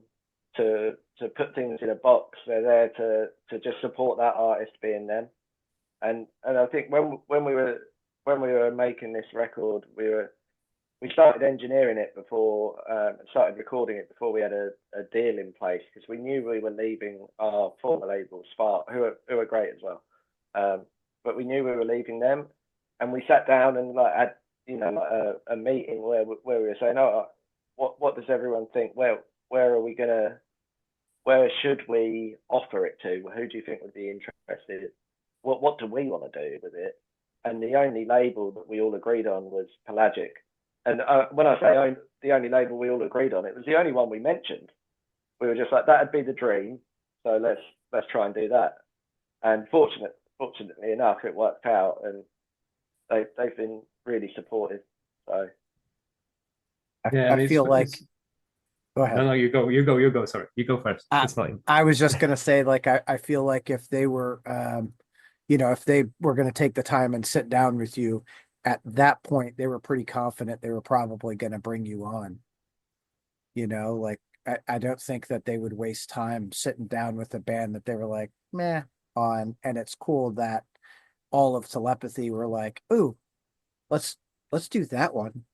to put things in a box. They're there to just support that artist being them. And I think when we were making this record, we were we started engineering it before, started recording it before we had a deal in place, because we knew we were leaving our former label, Spark, who are great as well. But we knew we were leaving them, and we sat down and like had like a meeting where we were saying, oh, what does everyone think? Where are we gonna? Where should we offer it to? Who do you think would be interested? What do we want to do with it? And the only label that we all agreed on was Pelagic. And when I say the only label we all agreed on, it was the only one we mentioned. We were just like, that'd be the dream. So let's try and do that. And fortunately enough, it worked out, and they've been really supportive. So Yeah, I feel like. Go ahead. No, you go. Sorry, you go first. It's fine. I was just gonna say, like, I feel like if they were, if they were gonna take the time and sit down with you, at that point, they were pretty confident they were probably gonna bring you on. Like I don't think that they would waste time sitting down with a band that they were like, meh, on. And it's cool that all of Telepathy were like, ooh, let's do that one.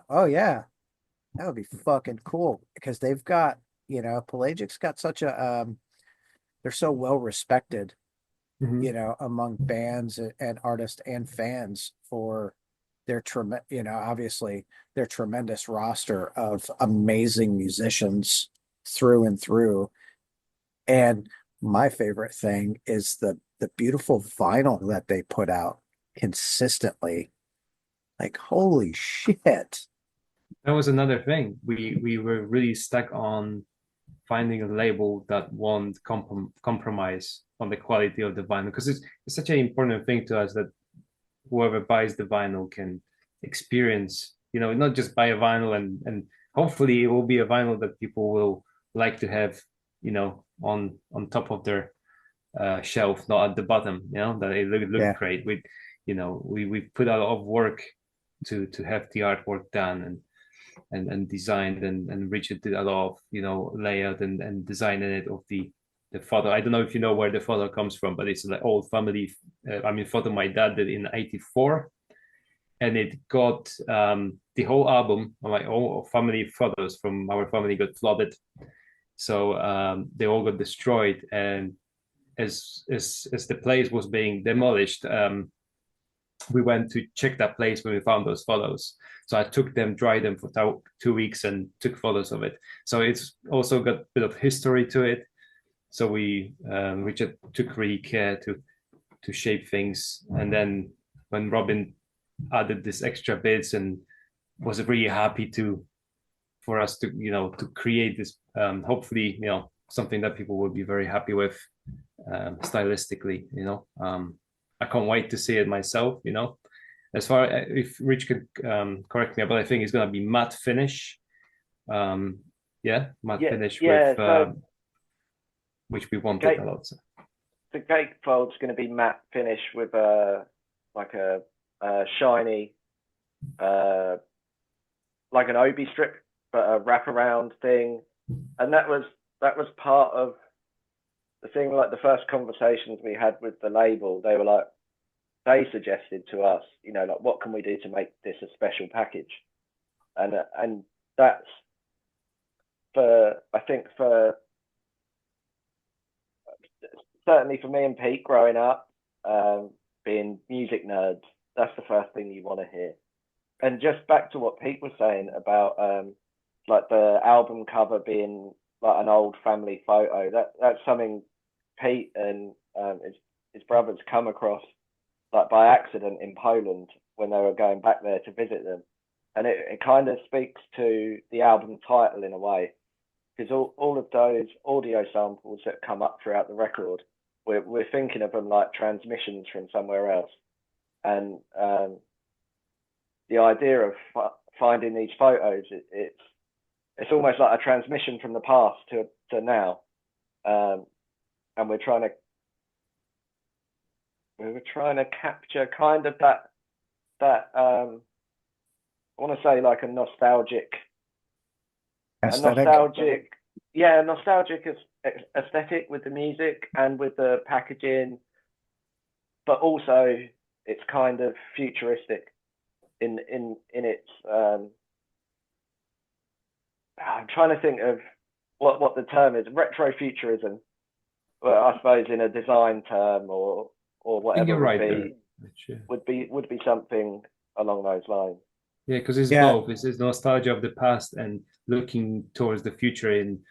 Oh yeah. That would be fucking cool, because they've got, Pelagic's got such a they're so well respected, among bands and artists and fans for their obviously their tremendous roster of amazing musicians through and through. And my favorite thing is the beautiful vinyl that they put out consistently. Like, holy shit. That was another thing. We were really stuck on finding a label that won't compromise on the quality of the vinyl, because it's such an important thing to us that whoever buys the vinyl can experience, not just buy a vinyl and hopefully it will be a vinyl that people will like to have, on top of their shelf, not at the bottom, that it look great. We put a lot of work to have the artwork done and designed, and Richard did a lot of layout and designing it of the photo. I don't know if you know where the photo comes from, but it's like old family photo my dad did in '84, and it got the whole album, like all family photos from our family, got flooded, so they all got destroyed. And as the place was being demolished, we went to check that place when we found those photos. So I took them, dried them for 2 weeks, and took photos of it. So it's also got a bit of history to it. So Richard took really care to shape things. And then when Robin added this extra bits and was really happy for us to create this, hopefully, something that people will be very happy with, stylistically, I can't wait to see it myself, As far if Rich could correct me, but I think it's going to be matte finish. Matte finish with which we wanted a lot. So. The gatefold's going to be matte finish with a shiny, like an obi strip, but a wraparound thing, and that was part of the thing. Like the first conversations we had with the label, they suggested to us, like, what can we do to make this a special package? And that's I think certainly for me and Pete growing up, being music nerds, that's the first thing you want to hear. And just back to what Pete was saying about like the album cover being like an old family photo, that's something Pete and his brothers come across like by accident in Poland when they were going back there to visit them. And it kind of speaks to the album title in a way, because all of those audio samples that come up throughout the record, we're thinking of them like transmissions from somewhere else. And the idea of finding these photos, it's almost like a transmission from the past to now. And we were trying to capture kind of that I want to say like a nostalgic Aesthetic. Nostalgic aesthetic with the music and with the packaging, but also it's kind of futuristic. in its I'm trying to think of what the term is, retrofuturism. Well, I suppose in a design term or I think whatever you're would right there. be would be something along those lines. Yeah, because it's Yeah. both. It's nostalgia of the past and looking towards the future in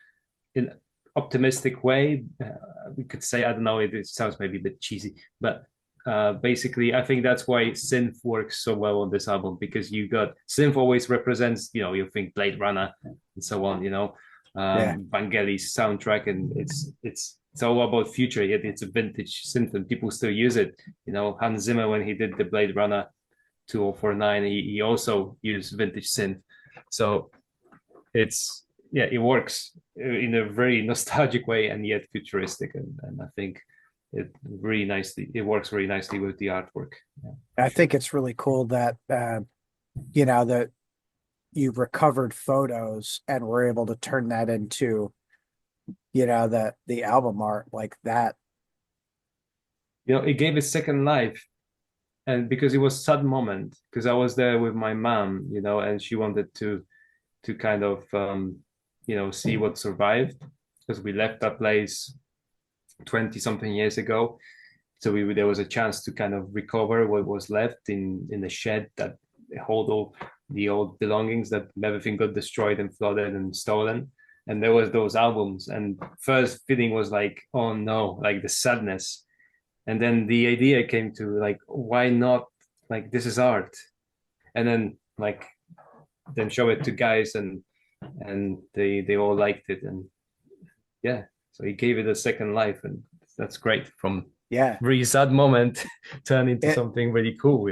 optimistic way. We could say, I don't know, it sounds maybe a bit cheesy, but basically, I think that's why synth works so well on this album, because you got synth always represents, you think Blade Runner and so on, Yeah. Vangelis soundtrack, and it's all about future, yet it's a vintage synth and people still use it. Hans Zimmer, when he did the Blade Runner 2049, he also used vintage synth. So it works in a very nostalgic way and yet futuristic, and I think it works really nicely with the artwork. I think it's really cool that that you recovered photos and were able to turn that into the album art like that. It gave a second life, and because it was a sad moment, because I was there with my mom, and she wanted to kind of see what survived, because we left that place 20 something years ago. So there was a chance to kind of recover what was left in the shed that hold all the old belongings, that everything got destroyed and flooded and stolen. And there was those albums, and first feeling was like, oh no, like the sadness. And then the idea came to, like, why not, like, this is art. And then show it to guys, and they all liked it, and yeah, so he gave it a second life, and that's great. From Yeah. really sad moment turn into It, something really cool,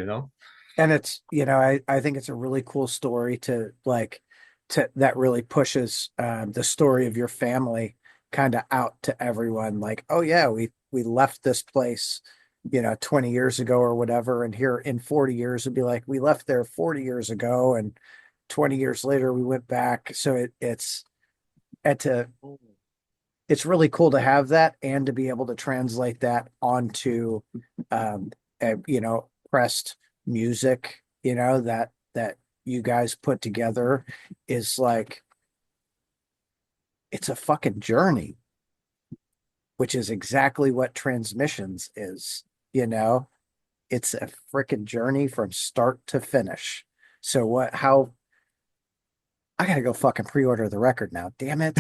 and it's, I think it's a really cool story that really pushes the story of your family kind of out to everyone. Like, oh yeah, we left this place, 20 years ago or whatever. And here in 40 years, it'd be like, we left there 40 years ago. And 20 years later, we went back. So it's really cool to have that and to be able to translate that onto, pressed music, that you guys put together is like, it's a fucking journey, which is exactly what Transmissions is, it's a freaking journey from start to finish. So how I gotta go fucking pre-order the record now, damn it.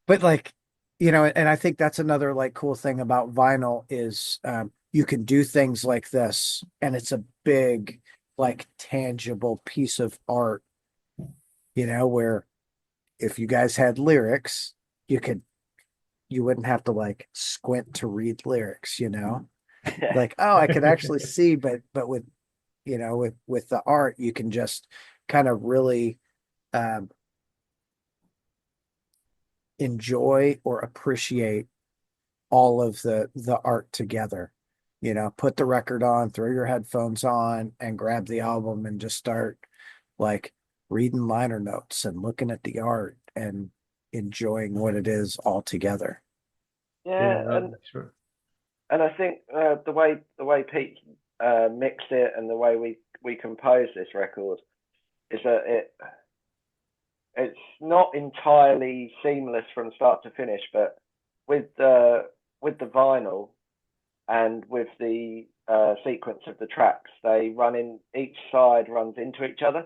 But like, and I think that's another like cool thing about vinyl is you can do things like this and it's a big, like tangible piece of art, where if you guys had lyrics, you wouldn't have to like squint to read lyrics, like, oh, I could actually see, but with, with the art, you can just kind of really enjoy or appreciate all of the art together. Put the record on, throw your headphones on, and grab the album and just start like reading liner notes and looking at the art and enjoying what it is all together. Yeah, no, sure. And I think the way Pete mixed it and the way we composed this record is that it's not entirely seamless from start to finish, but with the vinyl and with the sequence of the tracks, they run in, each side runs into each other.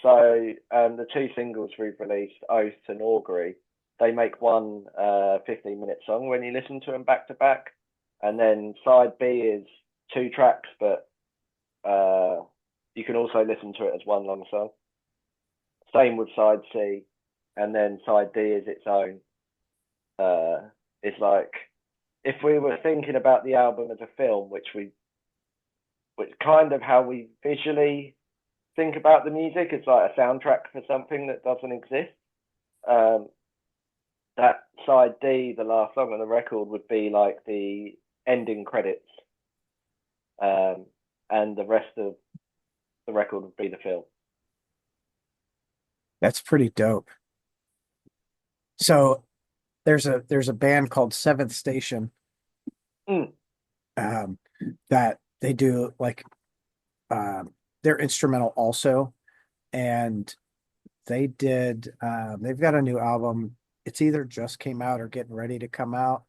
So the two singles we've released, Oath and Augury, they make one 15-minute song when you listen to them back to back. And then side B is two tracks, but you can also listen to it as one long song. Same with side C, and then side D is its own. It's like, if we were thinking about the album as a film, which kind of how we visually think about the music, it's like a soundtrack for something that doesn't exist. That side D, the last song on the record, would be like the ending credits, and the rest of the record would be the film. That's pretty dope. So there's a band called Seventh Station. Mm. that they do like they're instrumental also, and they've got a new album. It's either just came out or getting ready to come out.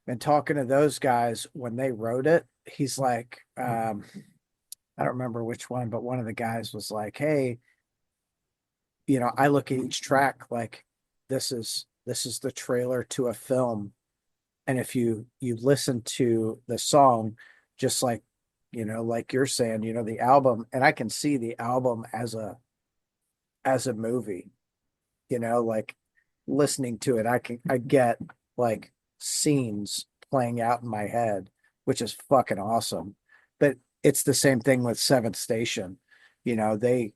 And talking to those guys when they wrote it, he's like, I don't remember which one, but one of the guys was like, "Hey, I look at each track like this is the trailer to a film, and if you listen to the song, just like like you're saying, the album, and I can see the album as a movie, like listening to it, I get like scenes playing out in my head, which is fucking awesome. But it's the same thing with Seventh Station. They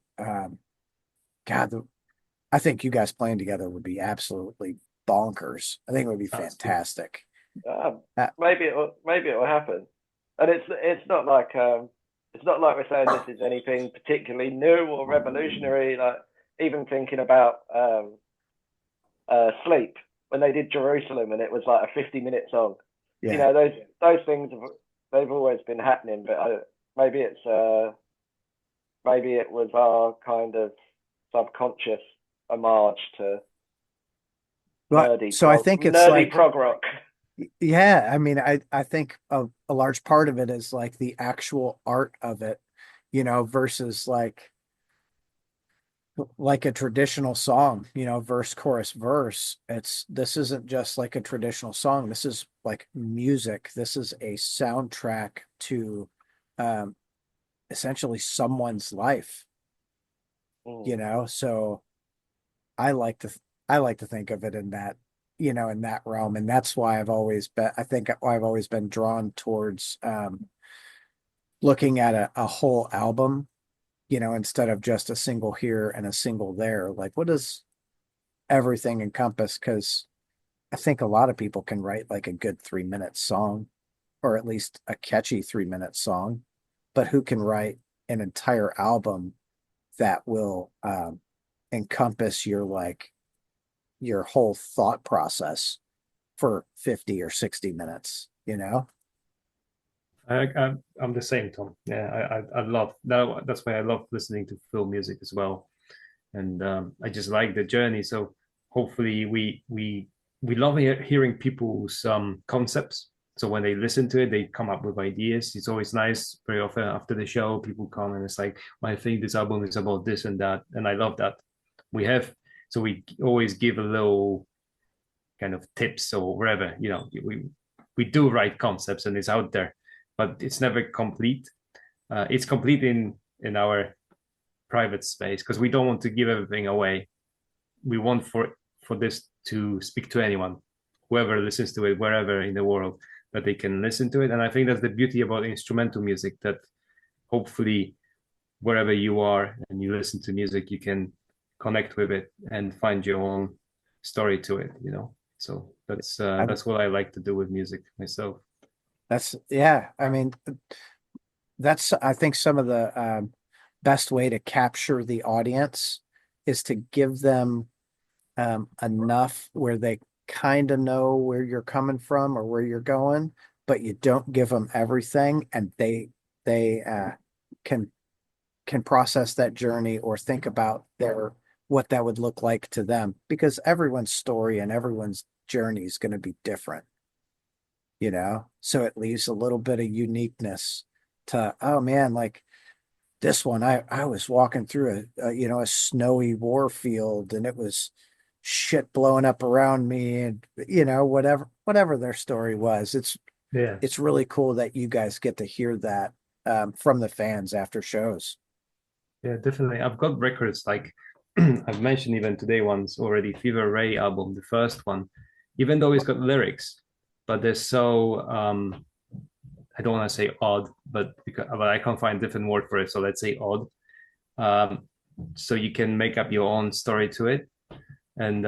God, I think you guys playing together would be absolutely bonkers. I think it would be fantastic. Uh, Maybe it will happen, and it's not like we're saying this is anything particularly new or revolutionary. Like even thinking about Sleep when they did Jerusalem, and it was like a 50-minute song. yeah. Those things they've always been happening, but maybe maybe it was our kind of subconscious homage to But so I think it's nerdy like, prog rock. yeah, I mean, I think a large part of it is like the actual art of it, versus like a traditional song, verse, chorus, verse. This isn't just like a traditional song. This is like music. This is a soundtrack to um essentially someone's life, Mm. So I like to I like to think of it in that, in that realm. And that's why I think why I've always been drawn towards looking at a whole album, instead of just a single here and a single there. Like, what does everything encompass? Because I think a lot of people can write like a good 3 minute song, or at least a catchy 3 minute song, but who can write an entire album that will encompass your whole thought process for 50 or 60 minutes? I'm the same, Tom. Yeah, I love that. That's why I love listening to film music as well, and I just like the journey. So hopefully we love hearing people's concepts. So when they listen to it, they come up with ideas. It's always nice. Very often after the show, people come and it's like, well, I think this album is about this and that, and I love that. We have so we always give a little kind of tips or whatever. We do write concepts and it's out there, but it's never complete. It's complete in our private space because we don't want to give everything away. We want for this to speak to anyone, whoever listens to it, wherever in the world, that they can listen to it. And I think that's the beauty about instrumental music, that hopefully wherever you are and you listen to music, you can connect with it and find your own story to it. So I, that's what I like to do with music myself. yeah, I mean, that's, I think, some of the best way to capture the audience is to give them enough where they kind of know where you're coming from or where you're going, but you don't give them everything, and they can can process that journey or think about what that would look like to them, because everyone's story and everyone's journey is going to be different, so it leaves a little bit of uniqueness to, oh man, like this one, I was walking through a snowy war field, and it was shit blowing up around me, and whatever their story was. Yeah. It's really cool that you guys get to hear that from the fans after shows. Yeah, definitely. I've got records like I've mentioned even today ones already. Fever Ray album, the first one, even though it's got lyrics, but they're so I don't want to say odd, but I can't find a different word for it. So let's say odd. Um, so you can make up your own story to it. And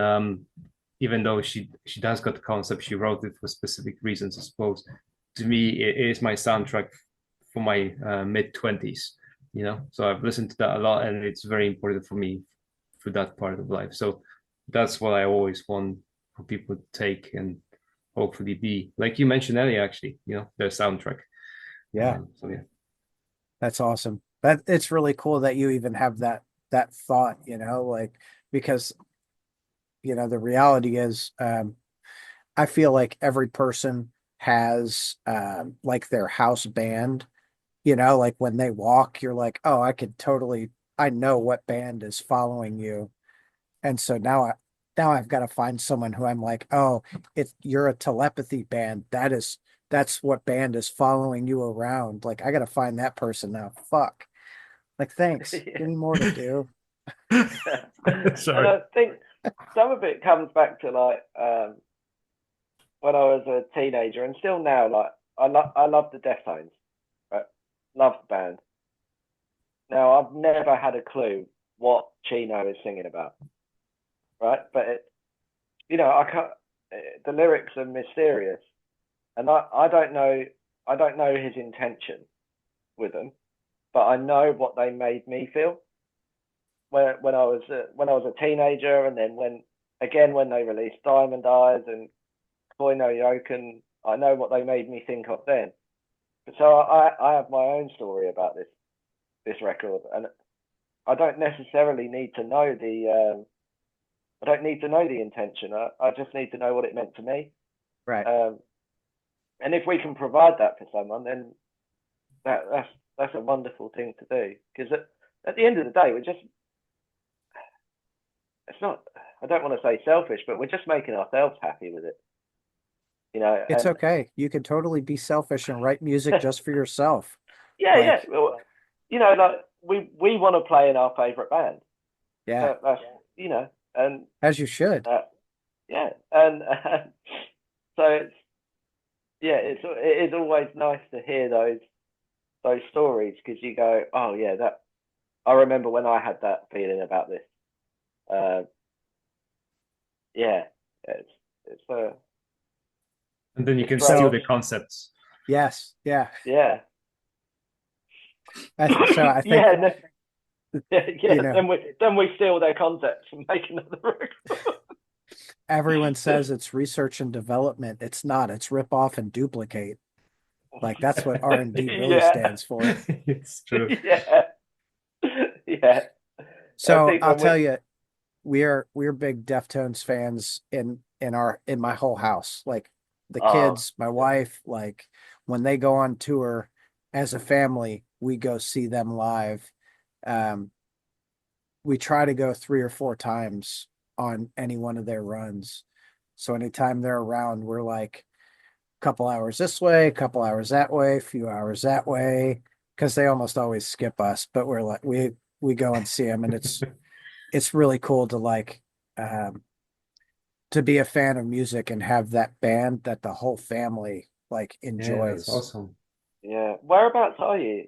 even though she does got the concept, she wrote it for specific reasons, I suppose. To me, it is my soundtrack for my mid 20s. So I've listened to that a lot, and it's very important for me for that part of life. So that's what I always want for people to take and hopefully be, like you mentioned earlier, actually, their soundtrack. Yeah, So yeah. that's awesome. That it's really cool that you even have that thought, like because the reality is I feel like every person has like their house band, like when they walk, you're like, oh, I know what band is following you. And so now I've got to find someone who I'm like, oh, you're a telepathy band. That's what band is following you around. Like I got to find that person now. Fuck. Like, thanks. Give me more to do. And Sorry. I think some of it comes back to like when I was a teenager and still now, like I love the Deftones, right? Love the band. Now I've never had a clue what Chino is singing about, right? But I can't. The lyrics are mysterious, and I don't know his intention with them, but I know what they made me feel when I was a teenager, and then when they released Diamond Eyes and Koi no Yoken, I know what they made me think of then. So I have my own story about this record, and I don't necessarily need to know I don't need to know the intention. I just need to know what it meant to me. Right. And if we can provide that for someone, then that's a wonderful thing to do. Because at the end of the day, it's not. I don't want to say selfish, but we're just making ourselves happy with it. It's And okay. You can totally be selfish and write music just for yourself. yeah, yeah. Like, Well, like we want to play in our favorite band. yeah, That's and as you should. uh, yeah, and so it is always nice to hear those stories because you go, oh yeah, that I remember when I had that feeling about this. Uh, yeah, it's And then you it's can steal strange. the concepts. Yes, yeah. Yeah, So I think, yeah, no, yeah, you yeah. know, Then we steal their concepts and make another record. everyone says it's research and development. It's not. It's rip off and duplicate. Like that's what R&D really Yeah, stands for. It's true. yeah, yeah. I So think I'll when we tell you, we're big Deftones fans in my whole house. Like the oh kids, my wife, like when they go on tour as a family, we go see them live. Um, we try to go 3 or 4 times on any one of their runs. So anytime they're around, we're like a couple hours this way, a couple hours that way, a few hours that way, because they almost always skip us. But we're like we go and see them, and it's really cool to um, to be a fan of music and have that band that the whole family like Yeah, that's enjoys. awesome. yeah. Whereabouts are you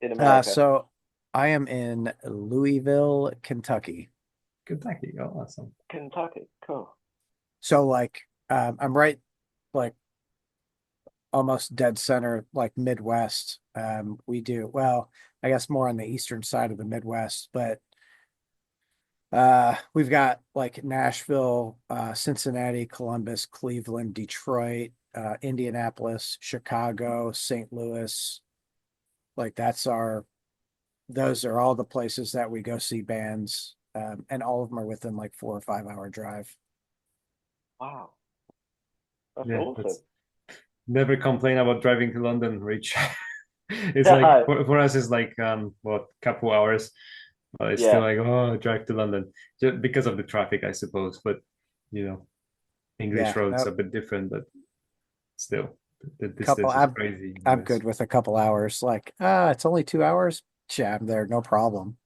in America? So I am in Louisville, Kentucky. Kentucky, oh, awesome. Kentucky. Cool. So like I'm right like almost dead center, like Midwest. We do well, I guess more on the eastern side of the Midwest, but we've got like Nashville, Cincinnati, Columbus, Cleveland, Detroit, Indianapolis, Chicago, St. Louis. Like those are all the places that we go see bands. And all of them are within like 4 or 5 hour drive. Wow, that's Yeah, awesome. that's never complain about driving to London, Rich. It's like No, for us, it's like what, couple hours, but it's still yeah, like, oh, drive to London just because of the traffic, I suppose. But you know, English Yeah, roads no, are a bit different, but still, the couple. distance is crazy in the I'm US. good with a couple hours. Like, it's only 2 hours. Yeah, I'm there, no problem.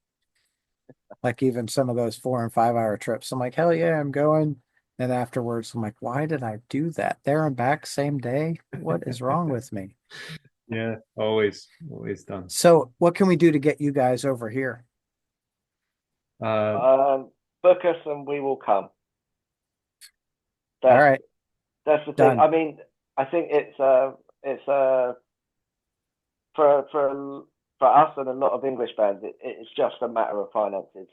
Like even some of those 4 and 5 hour trips, I'm like, hell yeah, I'm going. And afterwards, I'm like, why did I do that? There and back same day? What is wrong with me? Yeah, always done. So, what can we do to get you guys over here? Uh, book us and we will come. All That's right, that's the thing. done. I mean, I think it's for us and a lot of English bands, it's just a matter of finances.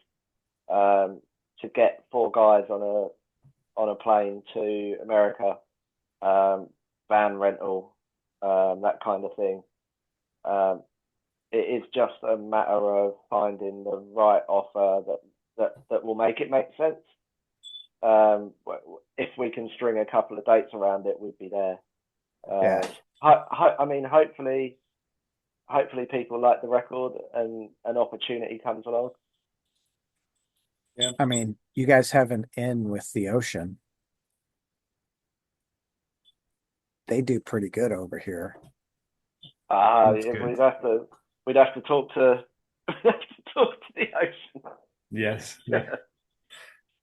To get four guys on a plane to America, van rental, that kind of thing. It is just a matter of finding the right offer that will make it make sense. If we can string a couple of dates around it, we'd be there. Yeah. I mean, hopefully people like the record and an opportunity comes along. Yeah. I mean, you guys have an in with the Ocean. They do pretty good over here. That's Yeah, good. we'd have to talk to we'd have to talk to the Ocean. Yes. Yeah.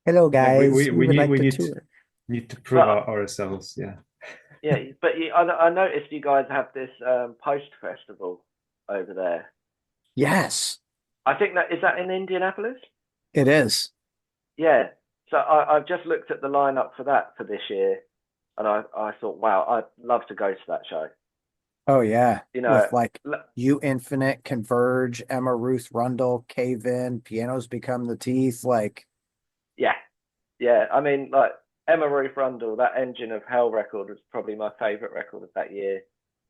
Hello, Yeah. guys. We would like We to tour. need to prove But ourselves. Yeah. yeah, but I noticed you guys have this post festival over there. Yes, I think that is that in Indianapolis. it is. Yeah. So I've just looked at the lineup for that for this year, and I thought, wow, I'd love to go to that show. Oh yeah, You know, with like You Infinite, Converge, Emma Ruth Rundle, Cave In, Pianos Become the Teeth. Like, yeah, yeah. I mean, like Emma Ruth Rundle, that Engine of Hell record was probably my favorite record of that year.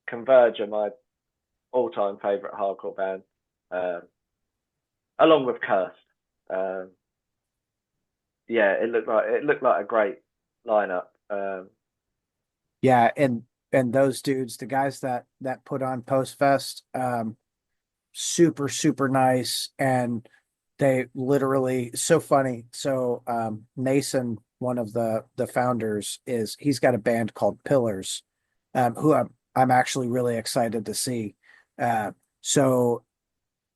Converge are my all-time favorite hardcore band, um, along with Cursed. Um, yeah, it looked like a great lineup. yeah, and those dudes, the guys that put on Post Fest, super nice, and they literally so funny. So Nason, one of the founders, he's got a band called Pillars, who I'm actually really excited to see. So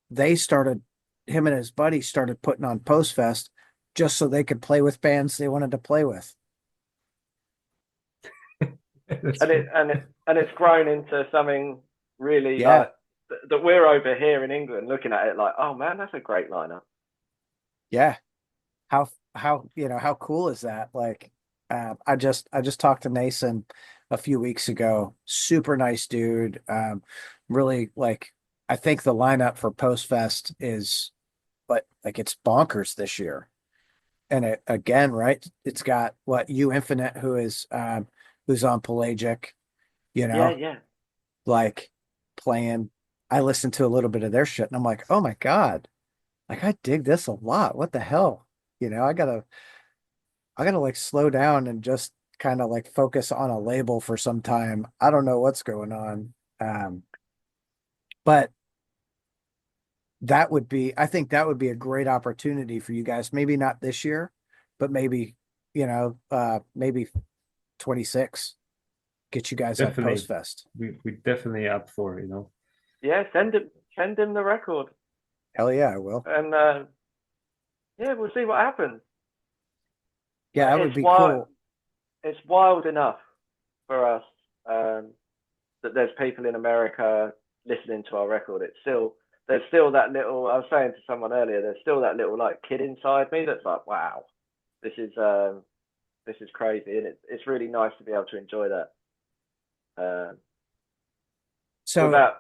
they started, him and his buddy started putting on Post Fest just so they could play with bands they wanted to play with. That's and good. it's grown into something really Yeah, like that we're over here in England looking at it like, oh man, that's a great lineup. yeah. How how cool is that? Like, I just talked to Nason a few weeks ago. Super nice dude. Really like, I think the lineup for Post Fest is, but like, it's bonkers this year. And it again, right? It's got what, You Infinite, who's on Pelagic, you Yeah, know, yeah, like playing. I listened to a little bit of their shit and I'm like, oh my God, like I dig this a lot. What the hell? I gotta like slow down and just kind of like focus on a label for some time. I don't know what's going on. But I think that would be a great opportunity for you guys. Maybe not this year, but maybe, maybe 26. Get you guys on Post Definitely. Fest. We definitely up for, yeah. Send him the record, Hell yeah, I will. and yeah, we'll see what happens. Yeah, that would It's be wild. cool. It's wild enough for us um, that there's people in America listening to our record. There's still that little. I was saying to someone earlier, there's still that little like kid inside me that's like, wow, this is um, this is crazy, and it's really nice to be able to enjoy that. Um, So without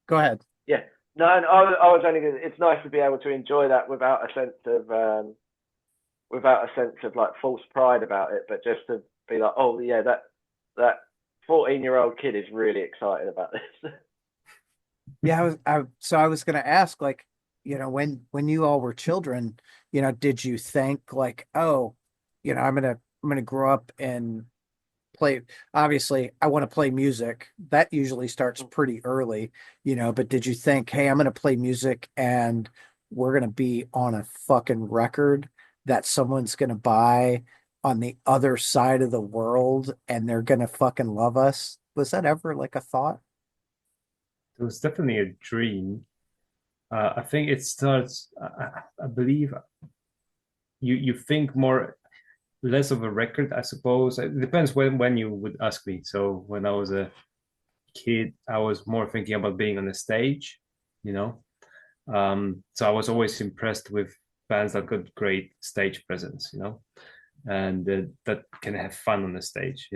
go ahead. Yeah, no, I was only gonna, it's nice to be able to enjoy that without a sense of like false pride about it, but just to be like, oh yeah, that 14-year-old kid is really excited about this. Yeah, I was gonna ask, like, when you all were children, did you think like, oh, I'm gonna grow up and play, obviously I want to play music. That usually starts pretty early, but did you think, hey, I'm gonna play music and we're gonna be on a fucking record that someone's gonna buy on the other side of the world and they're gonna fucking love us? Was that ever like a thought? It was definitely a dream. I think it starts. I believe you think more less of a record. I suppose it depends when you would ask me. So when I was a kid, I was more thinking about being on the stage. You know, so I was always impressed with bands that got great stage presence. And that can have fun on the stage.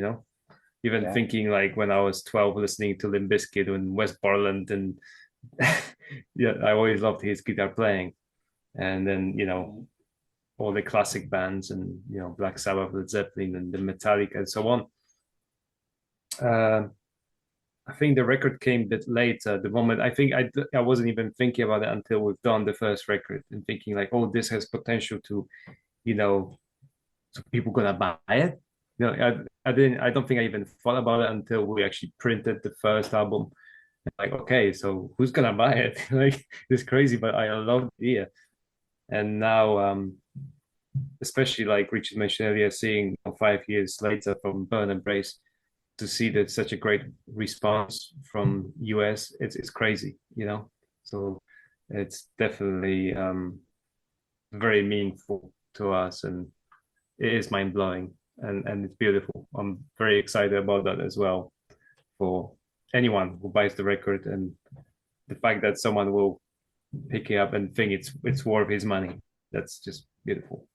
Even Yeah. thinking like when I was 12 listening to Limp Bizkit and West Borland and yeah, I always loved his guitar playing. And then, all the classic bands and, Black Sabbath, Led Zeppelin and the Metallica and so on. Uh, I think the record came a bit later. The moment I wasn't even thinking about it until we've done the first record and thinking like, oh, this has potential to, you know, so people gonna buy it. I don't think I even thought about it until we actually printed the first album. Like, okay, so who's gonna buy it? Like, it's crazy, but I love the idea. And now, especially like Richard mentioned earlier, seeing 5 years later from Burn and Brace, to see that such a great response from US, it's crazy, you know. So it's definitely very meaningful to us, and it is mind blowing, and it's beautiful. I'm very excited about that as well for anyone who buys the record, and the fact that someone will pick it up and think it's worth his money. That's just beautiful.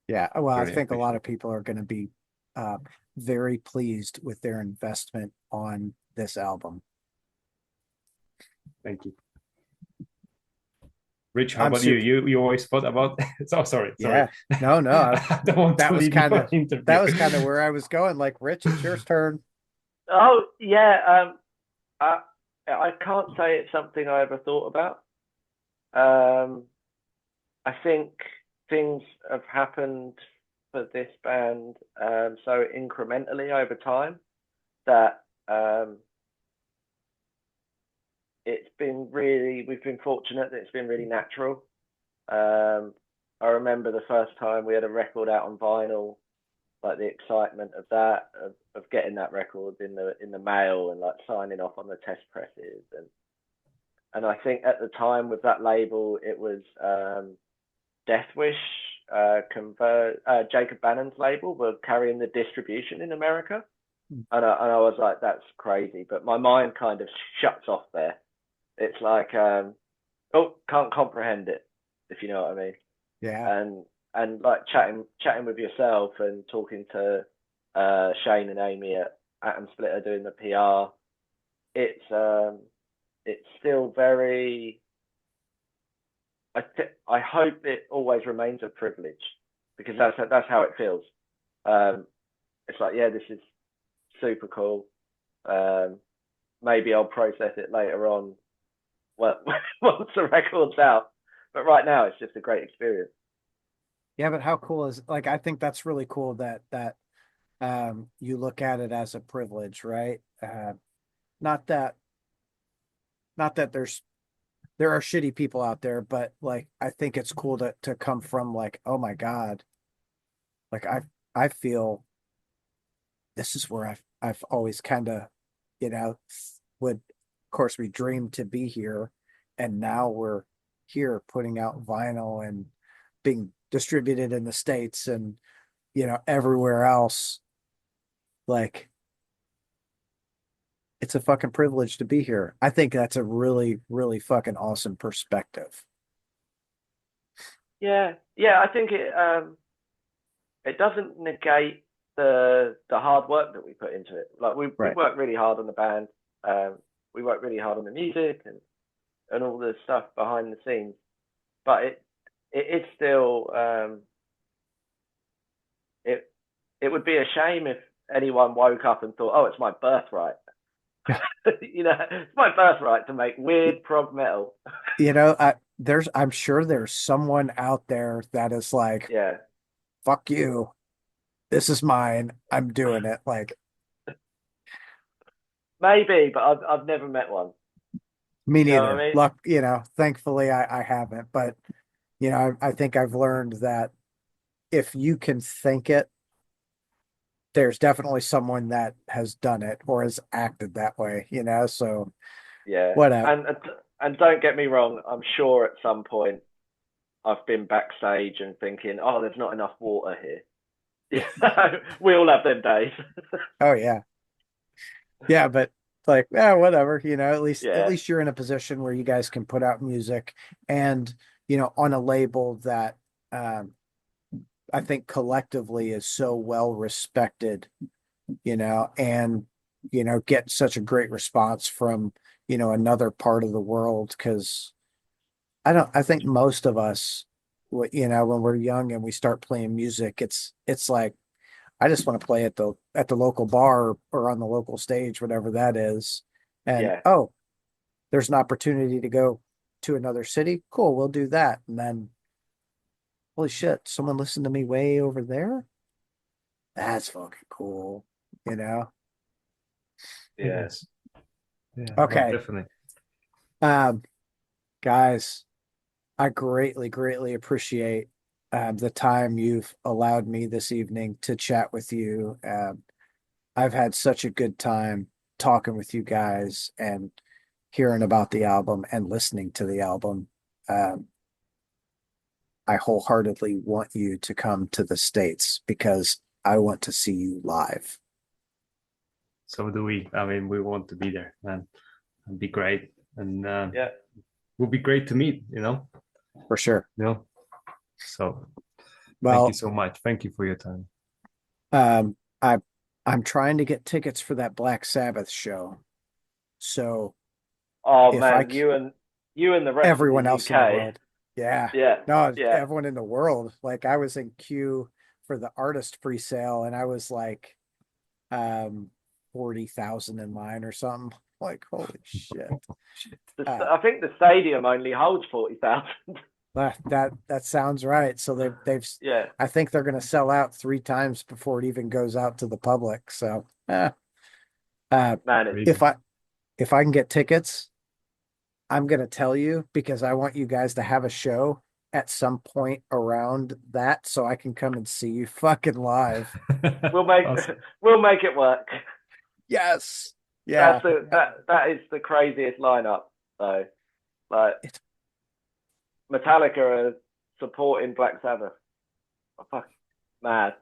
Yeah, well, I Very think a lot appreciative. of people are going to be uh, very pleased with their investment on this album. Thank you. Rich, how I'm about you? super. You always thought about oh sorry. Yeah, no, no, I don't want that to was leave you kind an of interview. that was kind of where I was going. Like, Rich, it's your turn. Oh yeah, I I can't say it's something I ever thought about. Um, I think things have happened for this band so incrementally over time that we've been fortunate that it's been really natural. I remember the first time we had a record out on vinyl, like the excitement of that, of getting that record in the mail and like signing off on the test presses, and I think at the time with that label it was Death Wish, Jacob Bannon's label, were carrying the distribution in America, and I was like, that's crazy, but my mind kind of shuts off there. It's like, oh, can't comprehend it, if you know what I mean. Yeah, And like chatting with yourself and talking to Shane and Amy at Atom Splitter doing the PR. It's still very. I hope it always remains a privilege, because that's how it feels. Um, it's like, yeah, this is super cool. Um, Maybe I'll process it later on, well, once the record's out. But right now, it's just a great experience. yeah, but how cool is, like, I think that's really cool that you look at it as a privilege, right? Not that not that there are shitty people out there, but like, I think it's cool to come from, like, oh my God, like, I feel this is where I've always kind of, you know, would, of course, we dreamed to be here, and now we're here putting out vinyl and being distributed in the States and, everywhere else. Like, it's a fucking privilege to be here. I think that's a really, really fucking awesome perspective. Yeah, yeah. I think it doesn't negate the hard work that we put into it. Like we Right. worked really hard on the band. Um, we worked really hard on the music and all the stuff behind the scenes. But it is still it it would be a shame if anyone woke up and thought, oh, it's my birthright. It's my birthright to make weird prog metal. I'm sure there's someone out there that is like, Yeah, fuck you. This is mine. I'm doing it. Like, maybe, but I've never met one. me You know what neither. I mean? Luck, thankfully I haven't. But, I think I've learned that if you can think it, there's definitely someone that has done it or has acted that way. So Yeah, whatever. and don't get me wrong. I'm sure at some point I've been backstage and thinking, oh, there's not enough water here. Yeah, we all have them days. Oh yeah. Yeah, but like, yeah, whatever, at Yeah, least you're in a position where you guys can put out music and, on a label that um I think collectively is so well respected, and get such a great response from, another part of the world. Because I think most of us, when we're young and we start playing music, it's like, I just want to play at the local bar or on the local stage, whatever that is. And Yeah. oh, there's an opportunity to go to another city. Cool, we'll do that. And then, holy shit, someone listened to me way over there. That's fucking cool, you know? It Yeah. is. Yeah, no, Okay. definitely. Um, guys, I greatly, greatly appreciate the time you've allowed me this evening to chat with you. I've had such a good time talking with you guys and hearing about the album and listening to the album. Um, I wholeheartedly want you to come to the States because I want to see you live. So do we. I mean, we want to be there, man. It'd be great. And Yeah. would be great to meet, For sure. you know. So thank you Well, so much. Thank you for your time. um, I I'm trying to get tickets for that Black Sabbath show. So Oh if I man, you and the rest of the everyone else in the UK. world. Yeah. Yeah. No, Yeah. everyone in the world. Like I was in queue for the artist pre-sale and I was like 40,000 in line or something. Like, holy shit. I think the stadium only holds 40,000. That sounds right. So they've Yeah. I think they're gonna sell out 3 times before it even goes out to the public. So Man, if I can get tickets, I'm gonna tell you because I want you guys to have a show at some point around that so I can come and see you fucking live. we'll make Awesome. we'll make it work. Yes. Yeah. That is the craziest lineup though. Like It's Metallica are supporting Black Sabbath. Oh, fuck, mad.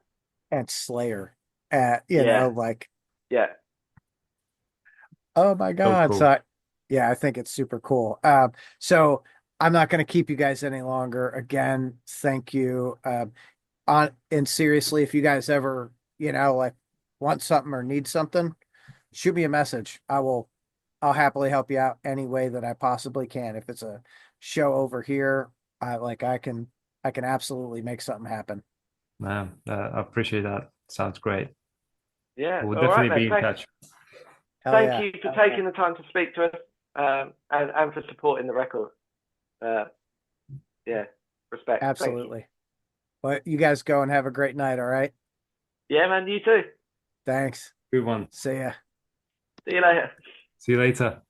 and Slayer. Yeah. Like, Yeah. oh my So God. cool. Yeah, I think it's super cool. So I'm not going to keep you guys any longer. Again, thank you. And seriously, if you guys ever, like want something or need something, shoot me a message. I'll happily help you out any way that I possibly can. If it's a show over here, I can absolutely make something happen. Man, I appreciate that. Sounds great. Yeah. We'll All right, definitely man. be in touch. Hell Thank yeah. you for taking the time to speak to us, and for supporting the record. Uh, yeah. Respect. Thank you. Absolutely. Well, you guys go and have a great night. All right. Yeah, man. You too. Thanks. Good one. See ya. See you later. See you later.